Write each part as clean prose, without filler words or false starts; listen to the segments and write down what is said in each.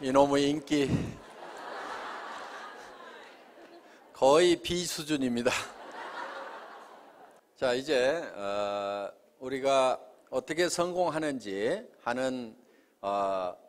이놈의 인기 거의 비수준입니다. 자, 이제 우리가 어떻게 성공하는지 하는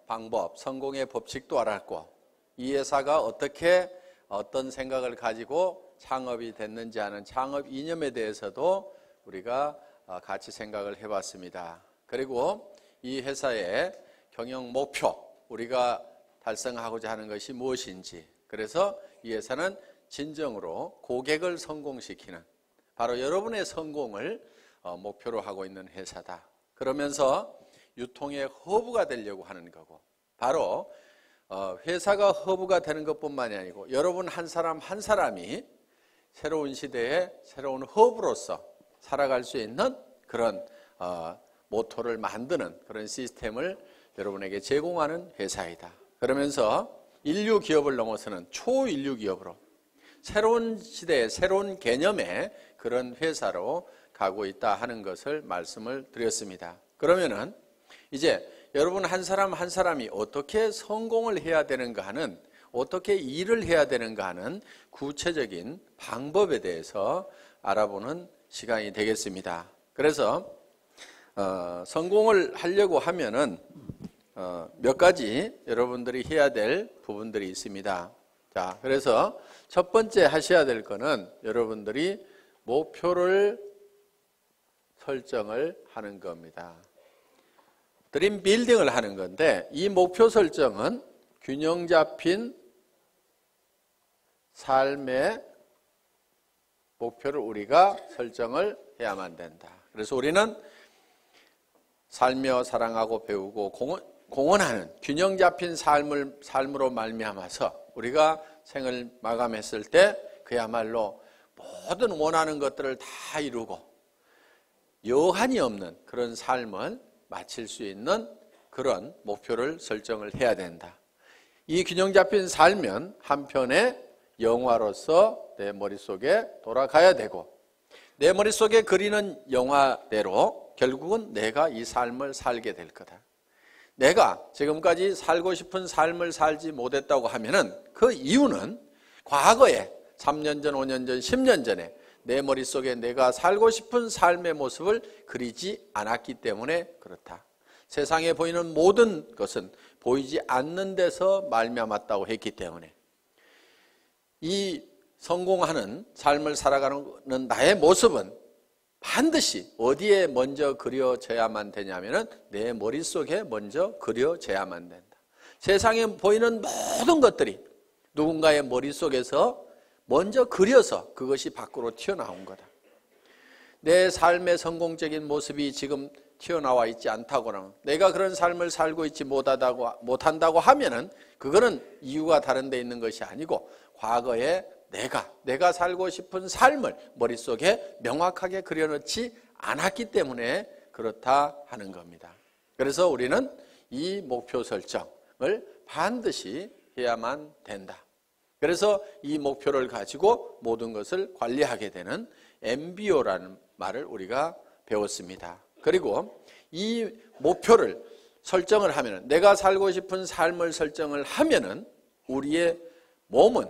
방법, 성공의 법칙도 알았고, 이 회사가 어떻게 어떤 생각을 가지고 창업이 됐는지 하는 창업 이념에 대해서도 우리가 같이 생각을 해봤습니다. 그리고 이 회사의 경영 목표, 우리가 달성하고자 하는 것이 무엇인지, 그래서 이 회사는 진정으로 고객을 성공시키는, 바로 여러분의 성공을 목표로 하고 있는 회사다. 그러면서 유통의 허브가 되려고 하는 거고, 바로 회사가 허브가 되는 것뿐만이 아니고 여러분 한 사람 한 사람이 새로운 시대에 새로운 허브로서 살아갈 수 있는 그런 모토를 만드는 그런 시스템을 여러분에게 제공하는 회사이다. 그러면서 인류 기업을 넘어서는 초인류 기업으로 새로운 시대의 새로운 개념의 그런 회사로 가고 있다 하는 것을 말씀을 드렸습니다. 그러면은 이제 여러분 한 사람 한 사람이 어떻게 성공을 해야 되는가 하는, 어떻게 일을 해야 되는가 하는 구체적인 방법에 대해서 알아보는 시간이 되겠습니다. 그래서 성공을 하려고 하면은 몇 가지 여러분들이 해야 될 부분들이 있습니다. 자, 그래서 첫 번째 하셔야 될 거는 여러분들이 목표를 설정을 하는 겁니다. 드림 빌딩을 하는 건데, 이 목표 설정은 균형 잡힌 삶의 목표를 우리가 설정을 해야만 된다. 그래서 우리는 살며 사랑하고 배우고 공헌하는 균형 잡힌 삶으로 말미암아서 우리가 생을 마감했을 때 그야말로 모든 원하는 것들을 다 이루고 여한이 없는 그런 삶을 마칠 수 있는 그런 목표를 설정을 해야 된다. 이 균형 잡힌 삶은 한편의 영화로서 내 머릿속에 돌아가야 되고, 내 머릿속에 그리는 영화대로 결국은 내가 이 삶을 살게 될 거다. 내가 지금까지 살고 싶은 삶을 살지 못했다고 하면은 그 이유는 과거에 3년 전, 5년 전, 10년 전에 내 머릿속에 내가 살고 싶은 삶의 모습을 그리지 않았기 때문에 그렇다. 세상에 보이는 모든 것은 보이지 않는 데서 말미암았다고 했기 때문에 이 성공하는 삶을 살아가는 나의 모습은 반드시 어디에 먼저 그려져야만 되냐면은 내 머릿속에 먼저 그려져야만 된다. 세상에 보이는 모든 것들이 누군가의 머릿속에서 먼저 그려서 그것이 밖으로 튀어나온 거다. 내 삶의 성공적인 모습이 지금 튀어나와 있지 않다거나 내가 그런 삶을 살고 있지 못한다고 하면은 그거는 이유가 다른 데 있는 것이 아니고 과거에 내가 살고 싶은 삶을 머릿속에 명확하게 그려놓지 않았기 때문에 그렇다 하는 겁니다. 그래서 우리는 이 목표 설정을 반드시 해야만 된다. 그래서 이 목표를 가지고 모든 것을 관리하게 되는 MBO라는 말을 우리가 배웠습니다. 그리고 이 목표를 설정을 하면은, 내가 살고 싶은 삶을 설정을 하면은 우리의 몸은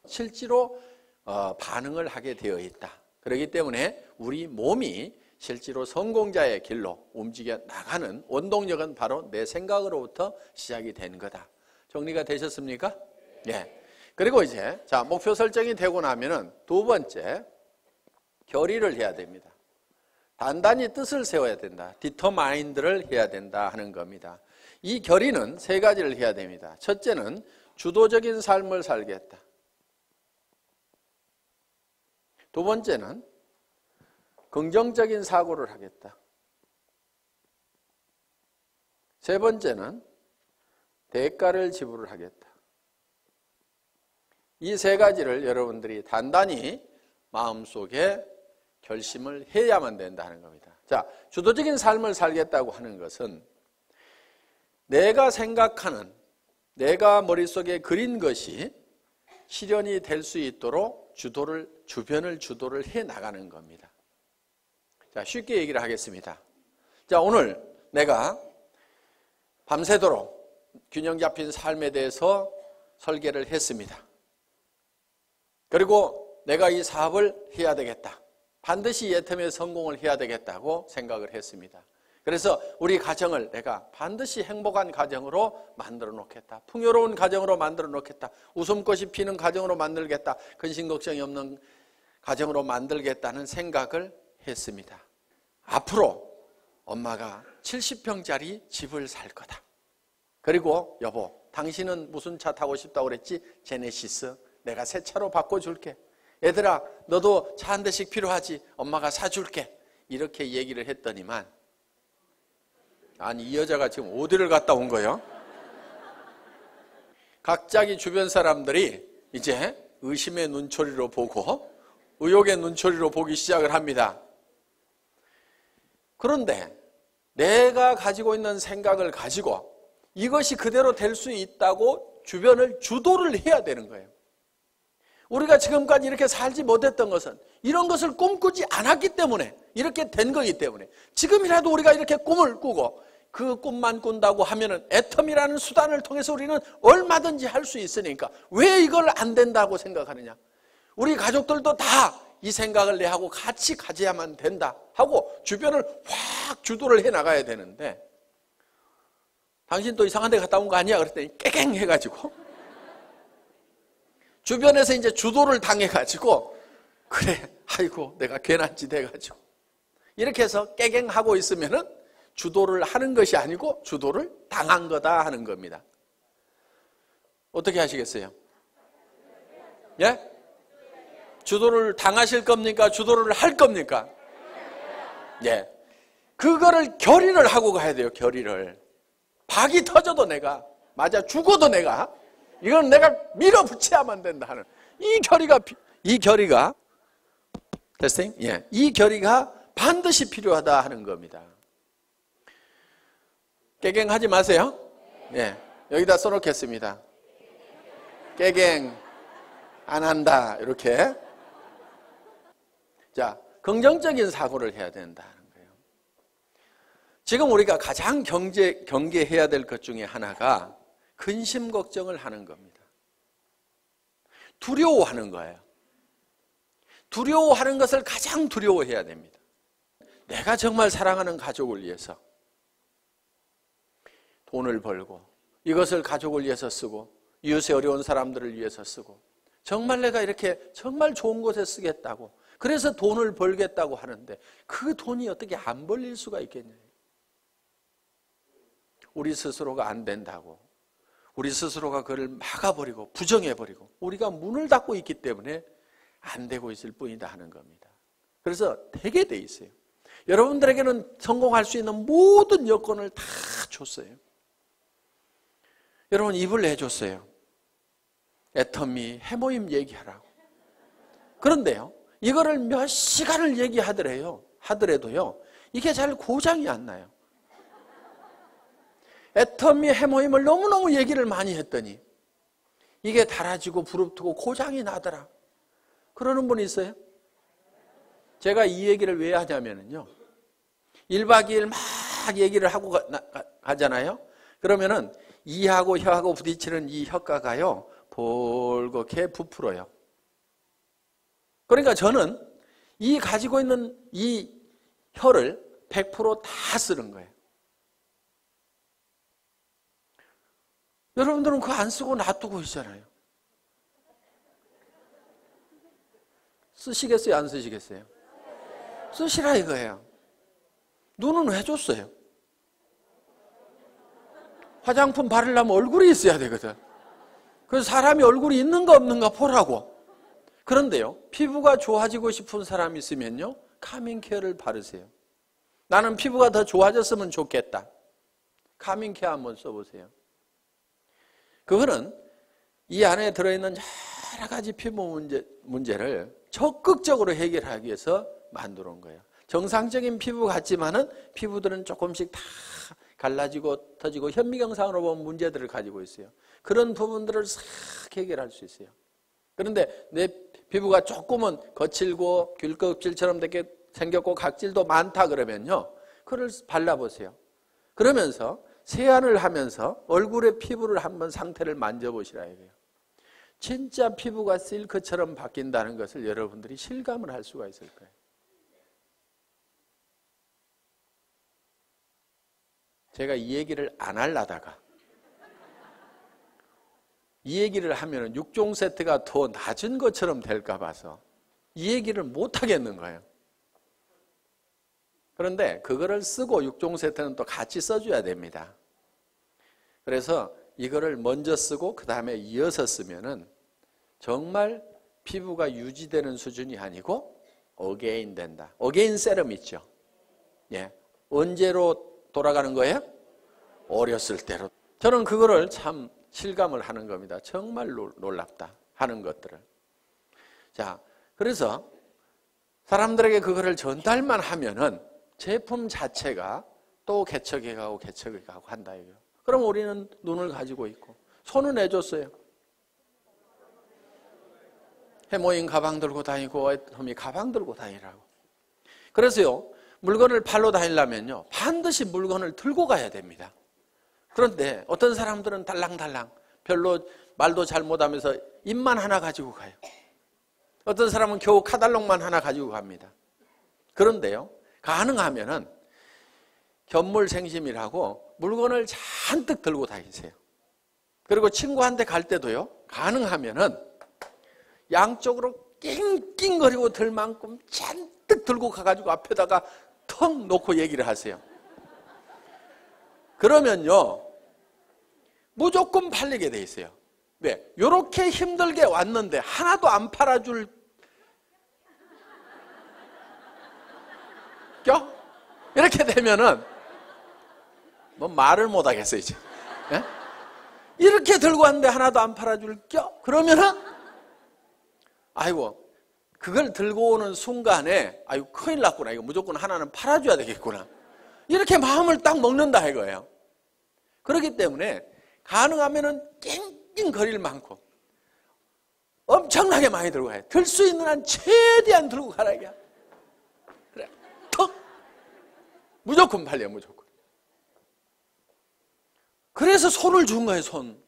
실제로 반응을 하게 되어 있다. 그렇기 때문에 우리 몸이 실제로 성공자의 길로 움직여 나가는 원동력은 바로 내 생각으로부터 시작이 된 거다. 정리가 되셨습니까? 네. 그리고 이제 목표 설정이 되고 나면은 두 번째, 결의를 해야 됩니다. 단단히 뜻을 세워야 된다. 디터마인드를 해야 된다 하는 겁니다. 이 결의는 세 가지를 해야 됩니다. 첫째는 주도적인 삶을 살겠다. 두 번째는 긍정적인 사고를 하겠다. 세 번째는 대가를 지불을 하겠다. 이 세 가지를 여러분들이 단단히 마음속에 결심을 해야만 된다는 겁니다. 자, 주도적인 삶을 살겠다고 하는 것은 내가 생각하는, 내가 머릿속에 그린 것이 실현이 될 수 있도록 주변을 주도를 해 나가는 겁니다. 자, 쉽게 얘기를 하겠습니다. 자, 오늘 내가 밤새도록 균형 잡힌 삶에 대해서 설계를 했습니다. 그리고 내가 이 사업을 해야 되겠다. 반드시 이 애텀에 성공을 해야 되겠다고 생각을 했습니다. 그래서 우리 가정을 내가 반드시 행복한 가정으로 만들어 놓겠다. 풍요로운 가정으로 만들어 놓겠다. 웃음꽃이 피는 가정으로 만들겠다. 근심 걱정이 없는 가정으로 만들겠다는 생각을 했습니다. 앞으로 엄마가 70평짜리 집을 살 거다. 그리고 여보, 당신은 무슨 차 타고 싶다고 그랬지? 제네시스. 내가 새 차로 바꿔줄게. 얘들아, 너도 차 한 대씩 필요하지? 엄마가 사줄게. 이렇게 얘기를 했더니만, 아니 이 여자가 지금 어디를 갔다 온 거예요? 각자기 주변 사람들이 이제 의심의 눈초리로 보고 의혹의 눈초리로 보기 시작을 합니다. 그런데 내가 가지고 있는 생각을 가지고 이것이 그대로 될 수 있다고 주변을 주도를 해야 되는 거예요. 우리가 지금까지 이렇게 살지 못했던 것은 이런 것을 꿈꾸지 않았기 때문에 이렇게 된 거기 때문에 지금이라도 우리가 이렇게 꿈을 꾸고 그 꿈만 꾼다고 하면은 애텀이라는 수단을 통해서 우리는 얼마든지 할 수 있으니까 왜 이걸 안 된다고 생각하느냐? 우리 가족들도 다 이 생각을 내 하고 같이 가져야만 된다 하고 주변을 확 주도를 해 나가야 되는데, 당신 또 이상한 데 갔다 온 거 아니야? 그랬더니 깨갱 해가지고 주변에서 이제 주도를 당해가지고, 그래, 아이고 내가 괜한 짓 해가지고 이렇게 해서 깨갱하고 있으면은 주도를 하는 것이 아니고 주도를 당한 거다 하는 겁니다. 어떻게 하시겠어요? 예? 주도를 당하실 겁니까? 주도를 할 겁니까? 예. 그거를 결의를 하고 가야 돼요. 결의를. 박이 터져도 내가, 맞아 죽어도 내가, 이건 내가 밀어붙여야만 된다 하는 이 결의가 테스팅? 예. 이 결의가 반드시 필요하다 하는 겁니다. 깨갱하지 마세요. 예. 여기다 써놓겠습니다. 깨갱 안 한다. 이렇게. 자, 긍정적인 사고를 해야 된다는 거예요. 지금 우리가 가장 경계해야 될 것 중에 하나가 근심 걱정을 하는 겁니다. 두려워하는 거예요. 두려워하는 것을 가장 두려워해야 됩니다. 내가 정말 사랑하는 가족을 위해서 돈을 벌고 이것을 가족을 위해서 쓰고 이웃의 어려운 사람들을 위해서 쓰고 정말 내가 이렇게 정말 좋은 곳에 쓰겠다고, 그래서 돈을 벌겠다고 하는데 그 돈이 어떻게 안 벌릴 수가 있겠냐. 우리 스스로가 안 된다고, 우리 스스로가 그를 막아버리고 부정해버리고 우리가 문을 닫고 있기 때문에 안 되고 있을 뿐이다 하는 겁니다. 그래서 되게 돼 있어요. 여러분들에게는 성공할 수 있는 모든 여건을 다 줬어요. 여러분 입을 내줬어요. 애터미 해모임 얘기하라고. 그런데요, 이거를 몇 시간을 하더라도요 이게 잘 고장이 안 나요. 애터미 해모임을 너무너무 얘기를 많이 했더니 이게 달아지고 부릅뜨고 고장이 나더라. 그러는 분이 있어요? 제가 이 얘기를 왜 하냐면요, 1박 2일 막 얘기를 하고 가잖아요. 그러면은 이하고 혀하고 부딪히는 이 혀가가요 볼겋게 부풀어요. 그러니까 저는 이 가지고 있는 이 혀를 100% 다 쓰는 거예요. 여러분들은 그거 안 쓰고 놔두고 있잖아요. 쓰시겠어요? 안 쓰시겠어요? 쓰시라 이거예요. 눈은 왜 줬어요? 화장품 바르려면 얼굴이 있어야 되거든. 그래서 사람이 얼굴이 있는가 없는가 보라고. 그런데요, 피부가 좋아지고 싶은 사람이 있으면요 카밍케어를 바르세요. 나는 피부가 더 좋아졌으면 좋겠다. 카밍케어 한번 써보세요. 그거는 이 안에 들어있는 여러 가지 피부 문제를 적극적으로 해결하기 위해서 만들어 온 거예요. 정상적인 피부 같지만은 피부들은 조금씩 다 갈라지고 터지고 현미경상으로 보면 문제들을 가지고 있어요. 그런 부분들을 싹 해결할 수 있어요. 그런데 내 피부가 조금은 거칠고 귤껍질처럼 되게 생겼고 각질도 많다 그러면요, 그걸 발라보세요. 그러면서 세안을 하면서 얼굴의 피부를 한번 상태를 만져보시라 이거예요. 진짜 피부가 실크처럼 바뀐다는 것을 여러분들이 실감을 할 수가 있을 거예요. 제가 이 얘기를 안 하려다가 이 얘기를 하면 6종 세트가 더 낮은 것처럼 될까 봐서 이 얘기를 못 하겠는 거예요. 그런데 그거를 쓰고 6종 세트는 또 같이 써줘야 됩니다. 그래서 이거를 먼저 쓰고 그 다음에 이어서 쓰면은 정말 피부가 유지되는 수준이 아니고 어게인 된다. 어게인 세럼 있죠. 예. 언제로 돌아가는 거예요? 어렸을 때로. 저는 그거를 참 실감을 하는 겁니다. 정말 놀랍다 하는 것들을. 자, 그래서 사람들에게 그거를 전달만 하면은 제품 자체가 또 개척해 가고 한다 이거예요. 그럼 우리는 눈을 가지고 있고 손은 내줬어요. 해모인 가방 들고 다니고 애터미 가방 들고 다니라고. 그래서요, 물건을 팔러 다니려면요, 반드시 물건을 들고 가야 됩니다. 그런데 어떤 사람들은 달랑달랑 별로 말도 잘 못하면서 입만 하나 가지고 가요. 어떤 사람은 겨우 카달록만 하나 가지고 갑니다. 그런데요, 가능하면은 견물생심이라고 물건을 잔뜩 들고 다니세요. 그리고 친구한테 갈 때도요, 가능하면은 양쪽으로 낑낑거리고 들 만큼 잔뜩 들고 가가지고 앞에다가 턱 놓고 얘기를 하세요. 그러면요, 무조건 팔리게 돼 있어요. 왜? 이렇게 힘들게 왔는데 하나도 안 팔아줄 껴? 이렇게 되면은 뭐 말을 못 하겠어요, 이제. 예? 이렇게 들고 왔는데 하나도 안 팔아줄 껴? 그러면은 아이고, 그걸 들고 오는 순간에 아이고 큰일 났구나. 이거 무조건 하나는 팔아줘야 되겠구나. 이렇게 마음을 딱 먹는다 이거예요. 그렇기 때문에 가능하면은 낑낑거릴 만큼 엄청나게 많이 들고 가야 돼. 들 수 있는 한 최대한 들고 가라 이게. 그래, 턱 무조건 팔려, 무조건. 그래서 손을 준 거예요, 손.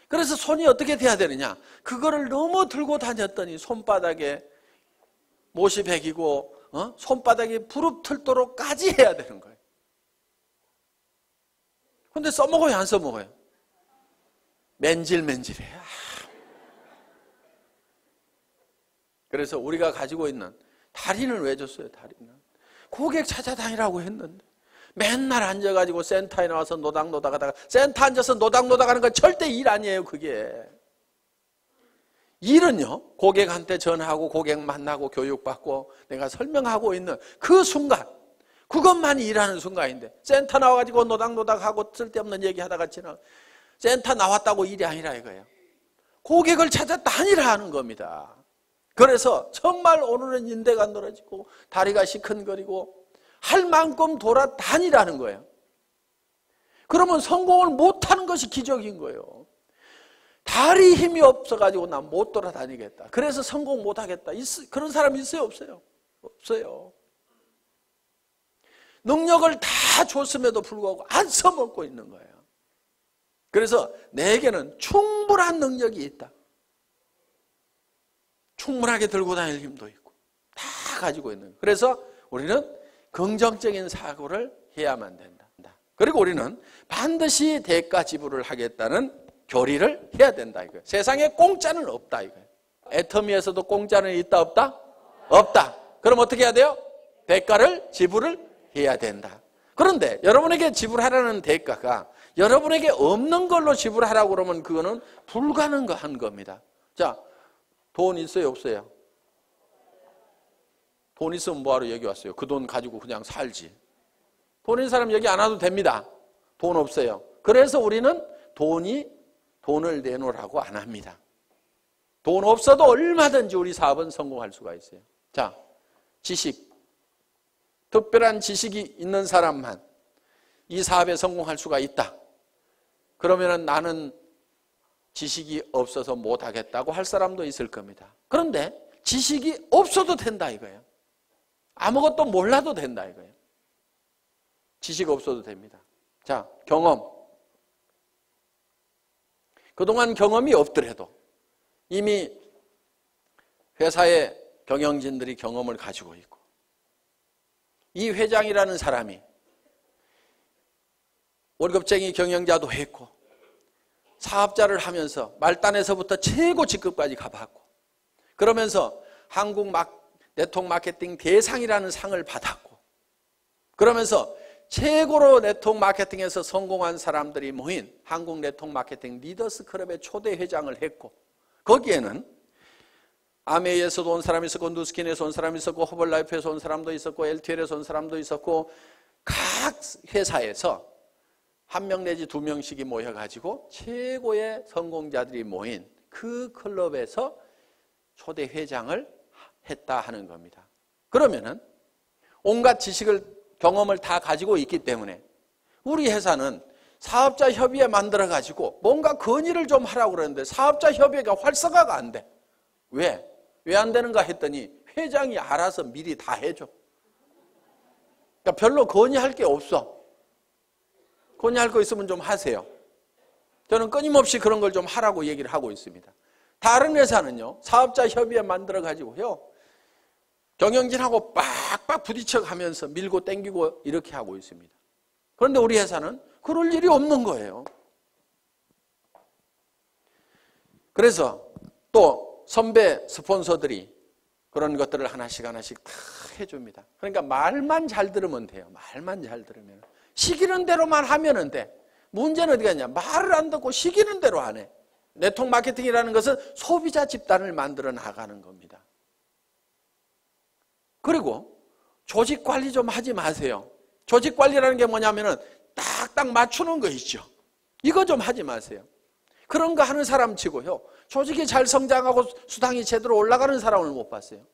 그래서 손이 어떻게 돼야 되느냐? 그거를 너무 들고 다녔더니 손바닥에 못이 베기고 손바닥이 부릅틀도록까지 해야 되는 거예요. 근데 써먹어요, 안 써먹어요? 맨질맨질해요. 그래서 우리가 가지고 있는 다리는 왜 줬어요? 다리는 고객 찾아다니라고 했는데 맨날 앉아가지고 센터에 나와서 노닥노닥 하다가 센터 앉아서 노닥노닥 하는 건 절대 일 아니에요. 그게 일은요, 고객한테 전화하고 고객 만나고 교육받고 내가 설명하고 있는 그 순간, 그것만이 일하는 순간인데 센터 나와가지고 노닥노닥하고 쓸데없는 얘기하다가 지나 센터 나왔다고 일이 아니라 이거예요. 고객을 찾아다니라 하는 겁니다. 그래서 정말 오늘은 인대가 늘어지고 다리가 시큰거리고 할 만큼 돌아다니라는 거예요. 그러면 성공을 못하는 것이 기적인 거예요. 다리 힘이 없어가지고 난 못 돌아다니겠다. 그래서 성공 못하겠다. 그런 사람 있어요? 없어요? 없어요. 능력을 다 줬음에도 불구하고 안 써먹고 있는 거예요. 그래서 내게는 충분한 능력이 있다. 충분하게 들고 다닐 힘도 있고 다 가지고 있는 거예요. 그래서 우리는 긍정적인 사고를 해야만 된다. 그리고 우리는 반드시 대가 지불을 하겠다는 교리를 해야 된다 이거예요. 세상에 공짜는 없다 이거예요. 애터미에서도 공짜는 있다 없다? 없다. 그럼 어떻게 해야 돼요? 대가를 지불을 해야 된다. 그런데 여러분에게 지불하라는 대가가 여러분에게 없는 걸로 지불하라고 그러면 그거는 불가능한 겁니다. 자, 돈 있어요 없어요? 돈 있으면 뭐하러 여기 왔어요? 그 돈 가지고 그냥 살지. 돈 있는 사람 여기 안 와도 됩니다. 돈 없어요. 그래서 우리는 돈을 내놓으라고 안 합니다. 돈 없어도 얼마든지 우리 사업은 성공할 수가 있어요. 자, 지식. 특별한 지식이 있는 사람만 이 사업에 성공할 수가 있다. 그러면 나는 지식이 없어서 못하겠다고 할 사람도 있을 겁니다. 그런데 지식이 없어도 된다 이거예요. 아무것도 몰라도 된다 이거예요. 지식 없어도 됩니다. 자, 경험. 그동안 경험이 없더라도 이미 회사의 경영진들이 경험을 가지고 있고, 이 회장이라는 사람이 월급쟁이 경영자도 했고, 사업자를 하면서 말단에서부터 최고 직급까지 가봤고, 그러면서 한국 네트워크 마케팅 대상이라는 상을 받았고, 그러면서 최고로 네트워크 마케팅에서 성공한 사람들이 모인 한국 네트워크 마케팅 리더스 클럽의 초대 회장을 했고, 거기에는 아메이에서도 온 사람이 있었고, 누스킨에서 온 사람이 있었고, 허벌라이프에서 온 사람도 있었고, LTL에서 온 사람도 있었고, 각 회사에서 한 명 내지 두 명씩이 모여가지고 최고의 성공자들이 모인 그 클럽에서 초대 회장을 했다 하는 겁니다. 그러면은 온갖 지식을, 경험을 다 가지고 있기 때문에 우리 회사는 사업자 협의회 만들어가지고 뭔가 건의를 좀 하라고 그러는데 사업자 협의회가 활성화가 안 돼. 왜? 왜 안 되는가 했더니 회장이 알아서 미리 다 해줘. 그러니까 별로 건의할 게 없어. 건의할 거 있으면 좀 하세요. 저는 끊임없이 그런 걸 좀 하라고 얘기를 하고 있습니다. 다른 회사는요, 사업자 협의회 만들어가지고요, 경영진하고 빡빡 부딪혀 가면서 밀고 땡기고 이렇게 하고 있습니다. 그런데 우리 회사는 그럴 일이 없는 거예요. 그래서 또 선배 스폰서들이 그런 것들을 하나씩 하나씩 다 해줍니다. 그러니까 말만 잘 들으면 돼요. 말만 잘 들으면. 시키는 대로만 하면 돼. 문제는 어디 갔냐? 말을 안 듣고 시키는 대로 안 해. 네트워크 마케팅이라는 것은 소비자 집단을 만들어 나가는 겁니다. 그리고 조직 관리 좀 하지 마세요. 조직 관리라는 게 뭐냐면은 딱딱 맞추는 거 있죠. 이거 좀 하지 마세요. 그런 거 하는 사람 치고요, 조직이 잘 성장하고 수당이 제대로 올라가는 사람을 못 봤어요.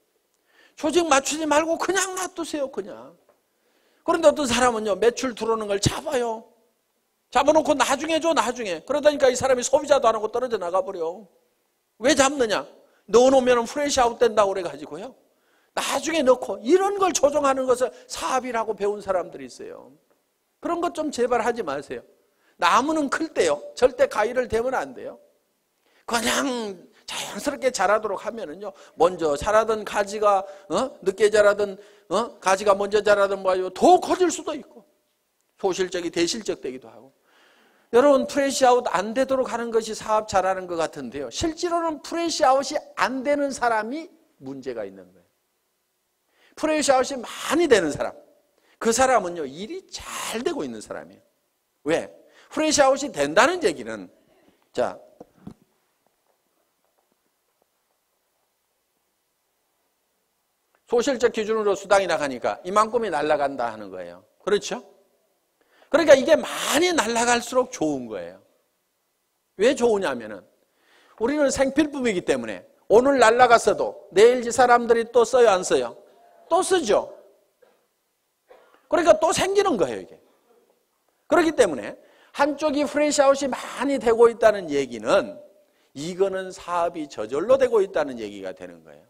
조직 맞추지 말고 그냥 놔두세요. 그냥. 그런데 어떤 사람은요, 매출 들어오는 걸 잡아요. 잡아놓고 나중에 줘, 나중에. 그러다니까 이 사람이 소비자도 안 하고 떨어져 나가버려. 왜 잡느냐? 넣어놓으면 프레시 아웃 된다고 그래가지고요, 나중에 넣고, 이런 걸 조정하는 것을 사업이라고 배운 사람들이 있어요. 그런 것 좀 제발 하지 마세요. 나무는 클 때요, 절대 가위를 대면 안 돼요. 그냥 자연스럽게 자라도록 하면은요, 먼저 자라던 가지가 늦게 자라던 가지가 먼저 자라던 뭐 더 커질 수도 있고, 소실적이 대실적 되기도 하고. 여러분, 프레시 아웃 안 되도록 하는 것이 사업 잘하는 것 같은데요, 실제로는 프레시 아웃이 안 되는 사람이 문제가 있는 거예요. 프레시 아웃이 많이 되는 사람, 그 사람은요, 일이 잘 되고 있는 사람이에요. 왜? 프레시 아웃이 된다는 얘기는, 자, 소실적 기준으로 수당이 나가니까 이만큼이 날아간다 하는 거예요. 그렇죠? 그러니까 이게 많이 날아갈수록 좋은 거예요. 왜 좋으냐면은 우리는 생필품이기 때문에 오늘 날아갔어도 내일 이 사람들이 또 써요, 안 써요? 또 쓰죠. 그러니까 또 생기는 거예요, 이게. 그렇기 때문에 한쪽이 프레시아웃이 많이 되고 있다는 얘기는 이거는 사업이 저절로 되고 있다는 얘기가 되는 거예요.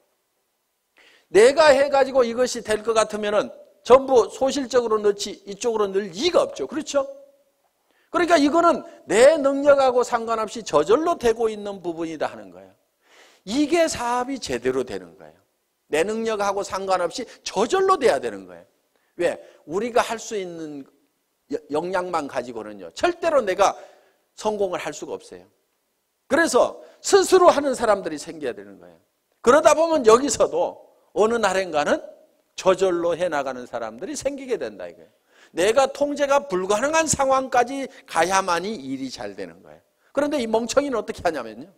내가 해가지고 이것이 될 것 같으면은 전부 소실적으로 넣지 이쪽으로 넣을 이유가 없죠. 그렇죠? 그러니까 이거는 내 능력하고 상관없이 저절로 되고 있는 부분이다 하는 거예요. 이게 사업이 제대로 되는 거예요. 내 능력하고 상관없이 저절로 돼야 되는 거예요. 왜? 우리가 할 수 있는 역량만 가지고는요, 절대로 내가 성공을 할 수가 없어요. 그래서 스스로 하는 사람들이 생겨야 되는 거예요. 그러다 보면 여기서도 어느 날인가는 저절로 해나가는 사람들이 생기게 된다 이거예요. 내가 통제가 불가능한 상황까지 가야만이 일이 잘 되는 거예요. 그런데 이 멍청이는 어떻게 하냐면요,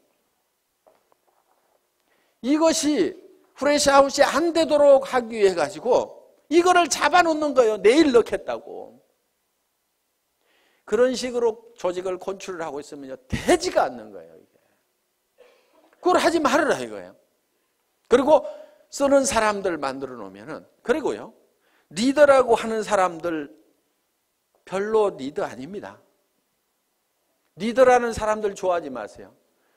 이것이 프레시아웃이 안 되도록 하기 위해 가지고 이거를 잡아놓는 거예요. 내일 넣겠다고. 그런 식으로 조직을 컨트롤 하고 있으면요, 되지가 않는 거예요. 이게. 그걸 하지 말으라 이거예요. 그리고 쓰는 사람들 만들어 놓으면은, 그리고요, 리더라고 하는 사람들 별로 리더 아닙니다. 리더라는 사람들 좋아하지 마세요.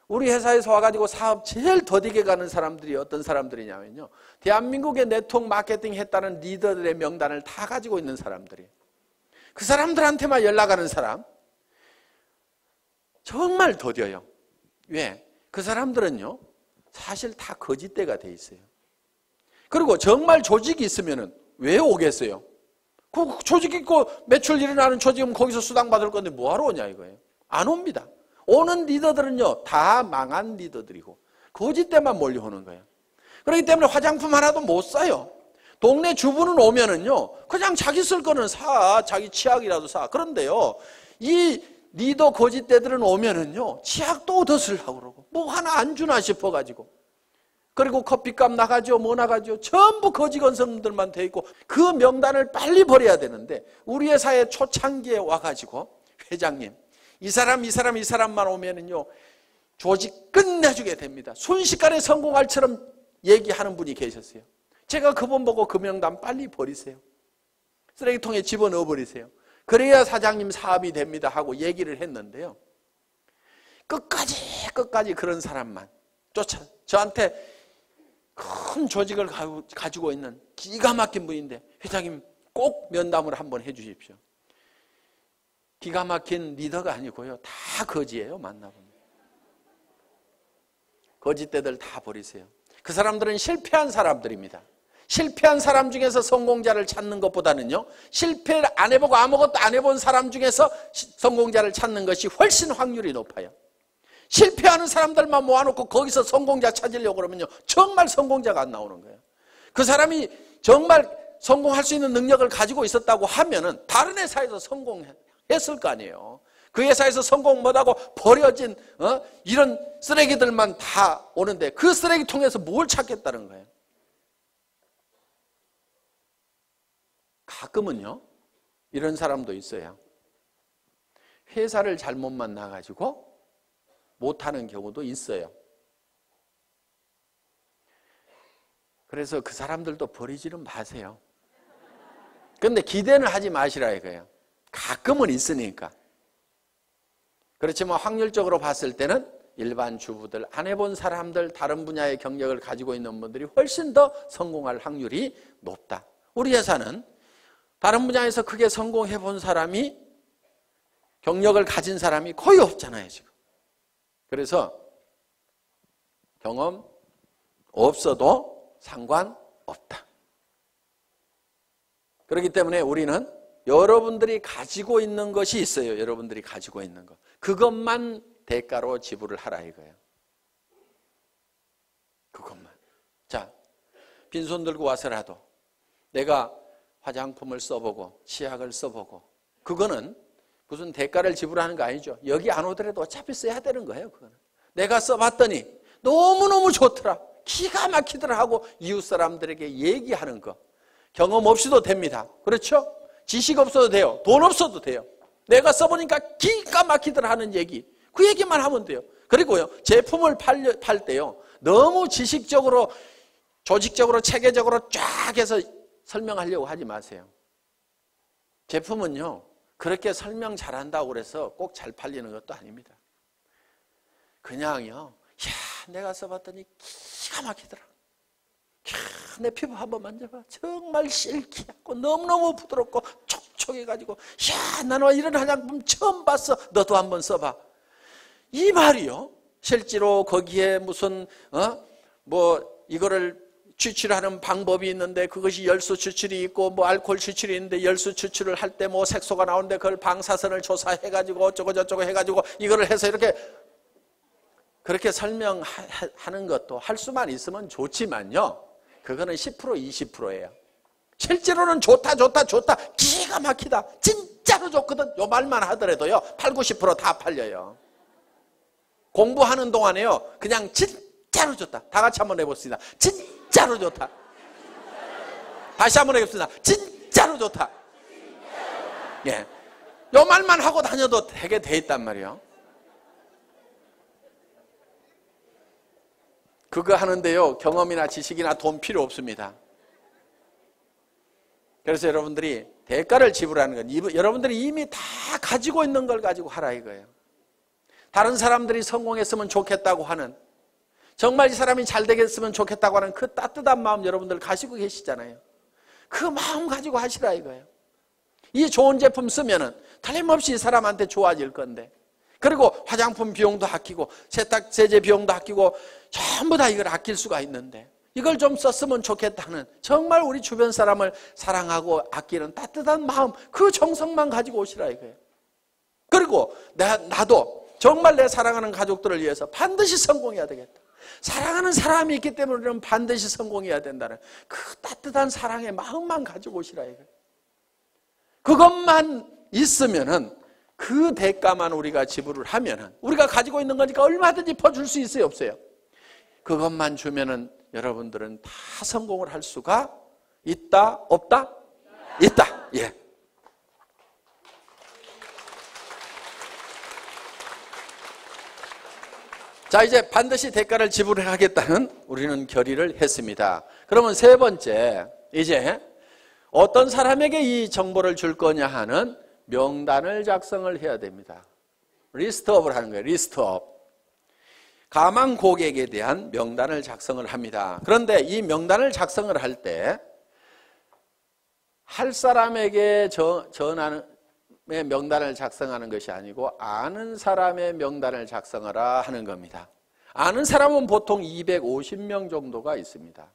우리 회사에서 와가지고 사업 제일 더디게 가는 사람들이 어떤 사람들이냐면요, 대한민국의 네트워크 마케팅 했다는 리더들의 명단을 다 가지고 있는 사람들이에요. 그 사람들한테만 연락하는 사람 정말 더뎌요. 왜? 그 사람들은요 사실 다 거짓대가 돼 있어요. 그리고 정말 조직이 있으면 왜 오겠어요? 그 조직 있고 매출 일어나는 조직은 거기서 수당 받을 건데 뭐하러 오냐 이거예요. 안 옵니다. 오는 리더들은요 다 망한 리더들이고 거짓대만 몰려오는 거예요. 그렇기 때문에 화장품 하나도 못 사요. 동네 주부는 오면은요 그냥 자기 쓸 거는 사, 자기 치약이라도 사. 그런데요 이 리더 거짓대들은 오면은요 치약도 더 쓰려고 그러고 뭐 하나 안 주나 싶어가지고, 그리고 커피값 나가죠 뭐 나가죠, 전부 거지건성들만 돼 있고 그 명단을 빨리 버려야 되는데 우리 회사의 초창기에 와가지고 회장님 이 사람만 오면은요 조직 끝내주게 됩니다. 순식간에 성공할처럼 얘기하는 분이 계셨어요. 제가 그분 보고 그 명단 빨리 버리세요. 쓰레기통에 집어넣어 버리세요. 그래야 사장님 사업이 됩니다 하고 얘기를 했는데요. 끝까지 그런 사람만 쫓아 저한테 큰 조직을 가지고 있는 기가 막힌 분인데 회장님 꼭 면담을 한번 해 주십시오. 기가 막힌 리더가 아니고요. 다 거지예요. 만나보면. 거짓대들 다 버리세요. 그 사람들은 실패한 사람들입니다. 실패한 사람 중에서 성공자를 찾는 것보다는요. 실패를 안 해보고 아무것도 안 해본 사람 중에서 성공자를 찾는 것이 훨씬 확률이 높아요. 실패하는 사람들만 모아놓고 거기서 성공자 찾으려고 그러면요. 정말 성공자가 안 나오는 거예요. 그 사람이 정말 성공할 수 있는 능력을 가지고 있었다고 하면은 다른 회사에서 성공했을 거 아니에요. 그 회사에서 성공 못하고 버려진 이런 쓰레기들만 다 오는데 그 쓰레기통에서 뭘 찾겠다는 거예요. 가끔은요. 이런 사람도 있어요. 회사를 잘못 만나가지고 못하는 경우도 있어요. 그래서 그 사람들도 버리지는 마세요. 그런데 기대는 하지 마시라 이거예요. 가끔은 있으니까. 그렇지만 확률적으로 봤을 때는 일반 주부들, 안 해본 사람들, 다른 분야의 경력을 가지고 있는 분들이 훨씬 더 성공할 확률이 높다. 우리 회사는 다른 분야에서 크게 성공해 본 사람이, 경력을 가진 사람이 거의 없잖아요 지금. 그래서 경험 없어도 상관없다. 그렇기 때문에 우리는 여러분들이 가지고 있는 것이 있어요. 여러분들이 가지고 있는 것. 그것만 대가로 지불을 하라 이거예요. 그것만. 자, 빈손 들고 와서라도 내가 화장품을 써보고 치약을 써보고, 그거는 무슨 대가를 지불하는 거 아니죠. 여기 안 오더라도 어차피 써야 되는 거예요. 그거는. 내가 써봤더니 너무너무 좋더라, 기가 막히더라 하고 이웃 사람들에게 얘기하는 거. 경험 없이도 됩니다. 그렇죠? 지식 없어도 돼요. 돈 없어도 돼요. 내가 써보니까 기가 막히더라 하는 얘기, 그 얘기만 하면 돼요. 그리고요, 제품을 팔 때요, 너무 지식적으로, 조직적으로, 체계적으로 쫙 해서 설명하려고 하지 마세요. 제품은요, 그렇게 설명 잘한다고 그래서 꼭 잘 팔리는 것도 아닙니다. 그냥요, 내가 써봤더니 기가 막히더라. 내 피부 한번 만져봐. 정말 실키하고 너무너무 부드럽고 촉촉해가지고, 나는 이런 화장품 처음 봤어. 너도 한번 써봐. 이 말이요, 실제로 거기에 무슨 이거를 추출하는 방법이 있는데, 그것이 열수 추출이 있고 뭐 알코올 추출이 있는데, 열수 추출을 할 때 뭐 색소가 나오는데 그걸 방사선을 조사해가지고 어쩌고 저쩌고 해가지고 이거를 해서 이렇게, 그렇게 설명하는 것도 할 수만 있으면 좋지만요, 그거는 10% 20%예요. 실제로는 좋다 기가 막히다 진짜로 좋거든, 요 말만 하더라도요 8, 90% 다 팔려요. 공부하는 동안에요 그냥 진짜로 좋다, 다 같이 한번 해봅시다. 진짜로 좋다. 다시 한번 해봅시다. 진짜로 좋다. 예, 요 말만 하고 다녀도 되게 돼 있단 말이에요. 그거 하는데요, 경험이나 지식이나 돈 필요 없습니다. 그래서 여러분들이 대가를 지불하는 건 여러분들이 이미 다 가지고 있는 걸 가지고 하라 이거예요. 다른 사람들이 성공했으면 좋겠다고 하는, 정말 이 사람이 잘 되겠으면 좋겠다고 하는 그 따뜻한 마음 여러분들 가지고 계시잖아요. 그 마음 가지고 하시라 이거예요. 이 좋은 제품 쓰면은 틀림없이 이 사람한테 좋아질 건데, 그리고 화장품 비용도 아끼고 세탁 세제 비용도 아끼고 전부 다 이걸 아낄 수가 있는데, 이걸 좀 썼으면 좋겠다는 정말 우리 주변 사람을 사랑하고 아끼는 따뜻한 마음, 그 정성만 가지고 오시라 이거예요. 그리고 나도 정말 내 사랑하는 가족들을 위해서 반드시 성공해야 되겠다. 사랑하는 사람이 있기 때문에 우리는 반드시 성공해야 된다는 그 따뜻한 사랑의 마음만 가지고 오시라 이거예요. 그것만 있으면은, 그 대가만 우리가 지불을 하면은, 우리가 가지고 있는 거니까 얼마든지 퍼줄 수 있어요, 없어요? 그것만 주면은 여러분들은 다 성공을 할 수가 있다, 없다? 있다. 예. 자, 이제 반드시 대가를 지불하겠다는 우리는 결의를 했습니다. 그러면 세 번째, 이제 어떤 사람에게 이 정보를 줄 거냐 하는 명단을 작성을 해야 됩니다. 리스트업을 하는 거예요. 리스트업. 가망 고객에 대한 명단을 작성을 합니다. 그런데 이 명단을 작성을 할 때 할 사람에게 전하는 명단을 작성하는 것이 아니고 아는 사람의 명단을 작성하라 하는 겁니다. 아는 사람은 보통 250명 정도가 있습니다.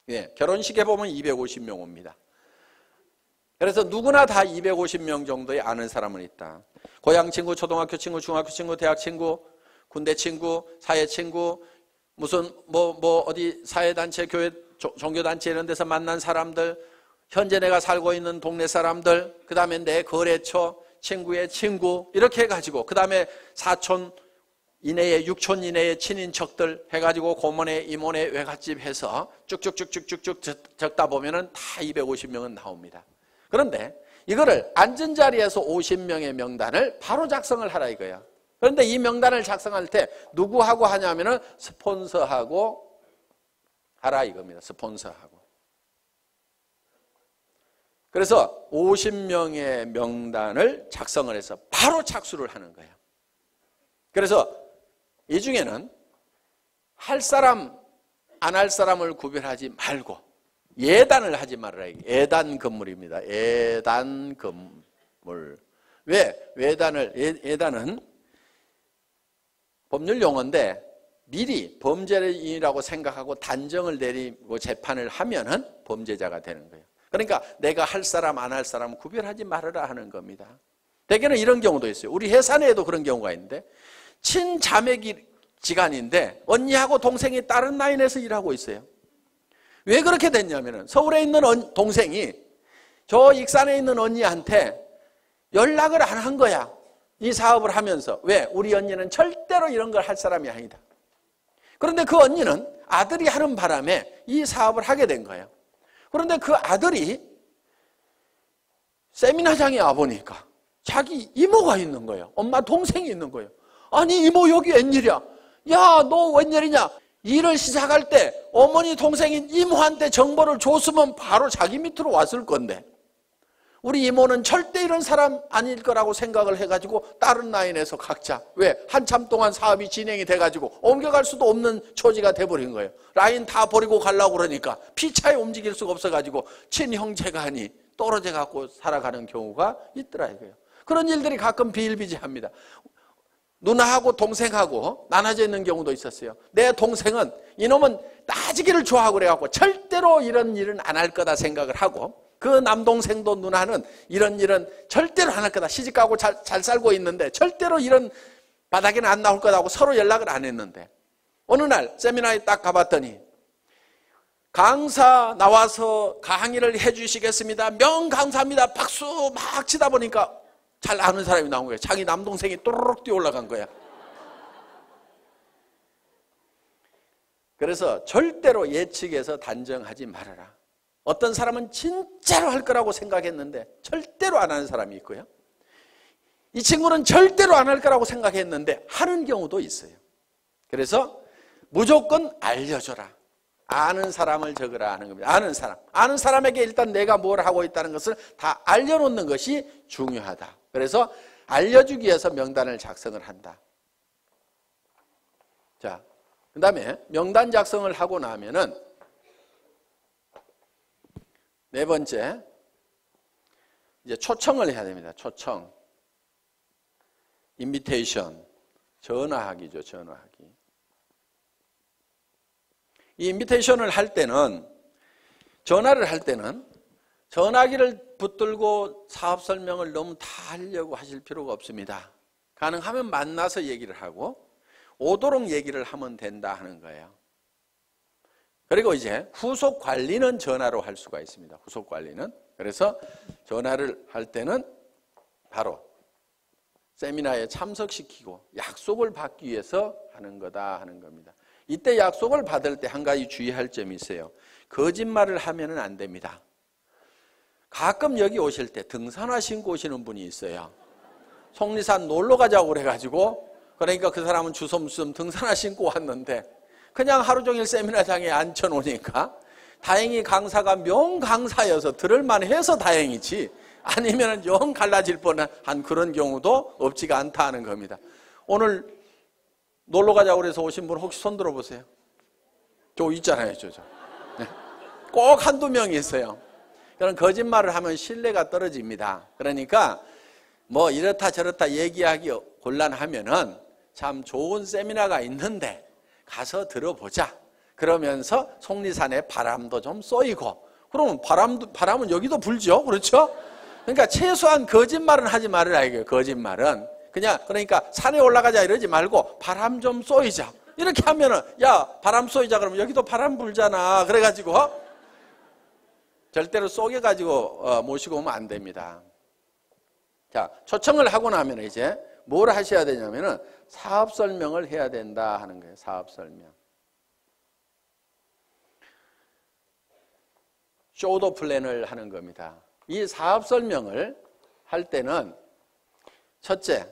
예, 결혼식에 보면 250명 옵니다. 그래서 누구나 다 250명 정도의 아는 사람은 있다. 고향 친구, 초등학교 친구, 중학교 친구, 대학 친구, 군대 친구, 사회 친구, 무슨 어디 사회단체, 교회, 종교단체 이런 데서 만난 사람들, 현재 내가 살고 있는 동네 사람들, 그 다음에 내 거래처, 친구의 친구, 이렇게 해가지고, 그 다음에 사촌 이내에, 육촌 이내의 친인척들 해가지고 고모네, 이모네, 외갓집 해서 쭉쭉쭉쭉쭉쭉 적다 보면은 다 250명은 나옵니다. 그런데 이거를 앉은 자리에서 50명의 명단을 바로 작성을 하라 이거야. 그런데 이 명단을 작성할 때 누구하고 하냐면은 스폰서하고 하라 이겁니다. 스폰서하고. 그래서 50명의 명단을 작성을 해서 바로 착수를 하는 거예요. 그래서 이 중에는 할 사람, 안 할 사람을 구별하지 말고 예단을 하지 말아라. 예단 건물입니다. 예단 건물. 왜? 예단은 법률 용어인데 미리 범죄인이라고 생각하고 단정을 내리고 재판을 하면은 범죄자가 되는 거예요. 그러니까 내가 할 사람, 안 할 사람 구별하지 말아라 하는 겁니다. 대개는 이런 경우도 있어요. 우리 회사 내에도 그런 경우가 있는데 친자매지간인데 언니하고 동생이 다른 라인에서 일하고 있어요. 왜 그렇게 됐냐면은 서울에 있는 동생이 저 익산에 있는 언니한테 연락을 안 한 거야. 이 사업을 하면서. 왜? 우리 언니는 절대로 이런 걸 할 사람이 아니다. 그런데 그 언니는 아들이 하는 바람에 이 사업을 하게 된 거예요. 그런데 그 아들이 세미나장에 와보니까 자기 이모가 있는 거예요. 엄마 동생이 있는 거예요. 아니 이모 여기 웬일이야? 야 너 웬일이냐? 일을 시작할 때 어머니 동생인 이모한테 정보를 줬으면 바로 자기 밑으로 왔을 건데 우리 이모는 절대 이런 사람 아닐 거라고 생각을 해가지고 다른 라인에서 각자 왜? 한참 동안 사업이 진행이 돼가지고 옮겨갈 수도 없는 처지가 돼버린 거예요. 라인 다 버리고 가려고 그러니까 피차에 움직일 수가 없어가지고 친형제간이 떨어져 갖고 살아가는 경우가 있더라 이거예요. 그런 일들이 가끔 비일비재합니다. 누나하고 동생하고 나눠져 있는 경우도 있었어요. 내 동생은 이놈은 따지기를 좋아하고 그래갖고 절대로 이런 일은 안 할 거다 생각을 하고 그 남동생도 누나는 이런 일은 절대로 안 할 거다. 시집가고 잘 살고 있는데 절대로 이런 바닥에는 안 나올 거다 하고 서로 연락을 안 했는데 어느 날 세미나에 딱 가봤더니 강사 나와서 강의를 해주시겠습니다. 명강사입니다. 박수 막 치다 보니까 잘 아는 사람이 나온 거예요. 자기 남동생이 또르륵 뛰어 올라간 거야. 그래서 절대로 예측해서 단정하지 말아라. 어떤 사람은 진짜로 할 거라고 생각했는데 절대로 안 하는 사람이 있고요. 이 친구는 절대로 안 할 거라고 생각했는데 하는 경우도 있어요. 그래서 무조건 알려줘라. 아는 사람을 적으라 하는 겁니다. 아는 사람에게 일단 내가 뭘 하고 있다는 것을 다 알려놓는 것이 중요하다. 그래서 알려주기 위해서 명단을 작성을 한다. 자, 그 다음에 명단 작성을 하고 나면은 네 번째, 이제 초청을 해야 됩니다. 초청. 인비테이션. 전화하기죠. 전화하기. 이 인비테이션을 할 때는, 전화를 할 때는 전화기를 붙들고 사업 설명을 너무 다 하려고 하실 필요가 없습니다. 가능하면 만나서 얘기를 하고 오도록 얘기를 하면 된다 하는 거예요. 그리고 이제 후속 관리는 전화로 할 수가 있습니다. 후속 관리는. 그래서 전화를 할 때는 바로 세미나에 참석시키고 약속을 받기 위해서 하는 거다 하는 겁니다. 이때 약속을 받을 때 한 가지 주의할 점이 있어요. 거짓말을 하면은 안 됩니다. 가끔 여기 오실 때 등산화 신고 오시는 분이 있어요. 속리산 놀러 가자고 그래가지고, 그러니까 그 사람은 주섬주섬 등산화 신고 왔는데 그냥 하루 종일 세미나장에 앉혀놓으니까 다행히 강사가 명강사여서 들을만 해서 다행이지, 아니면 영 갈라질 뻔한 그런 경우도 없지가 않다 하는 겁니다. 오늘 놀러 가자고 그래서 오신 분 혹시 손 들어보세요. 저 있잖아요. 저. 네. 꼭 한두 명이 있어요. 그런 거짓말을 하면 신뢰가 떨어집니다. 그러니까 뭐 이렇다 저렇다 얘기하기 곤란하면은 참 좋은 세미나가 있는데 가서 들어보자. 그러면서 속리산에 바람도 좀 쏘이고, 그러면 바람은 여기도 불죠. 그렇죠? 그러니까 최소한 거짓말은 하지 말으라 이거예요. 거짓말은 그러니까 산에 올라가자 이러지 말고 바람 좀 쏘이자. 이렇게 하면은 야 바람 쏘이자 그러면 여기도 바람 불잖아. 그래가지고 절대로 쏘개가지고 모시고 오면 안 됩니다. 자, 초청을 하고 나면 이제 뭘 하셔야 되냐면은 사업 설명을 해야 된다 하는 거예요. 사업 설명. 쇼도 플랜을 하는 겁니다. 이 사업 설명을 할 때는 첫째,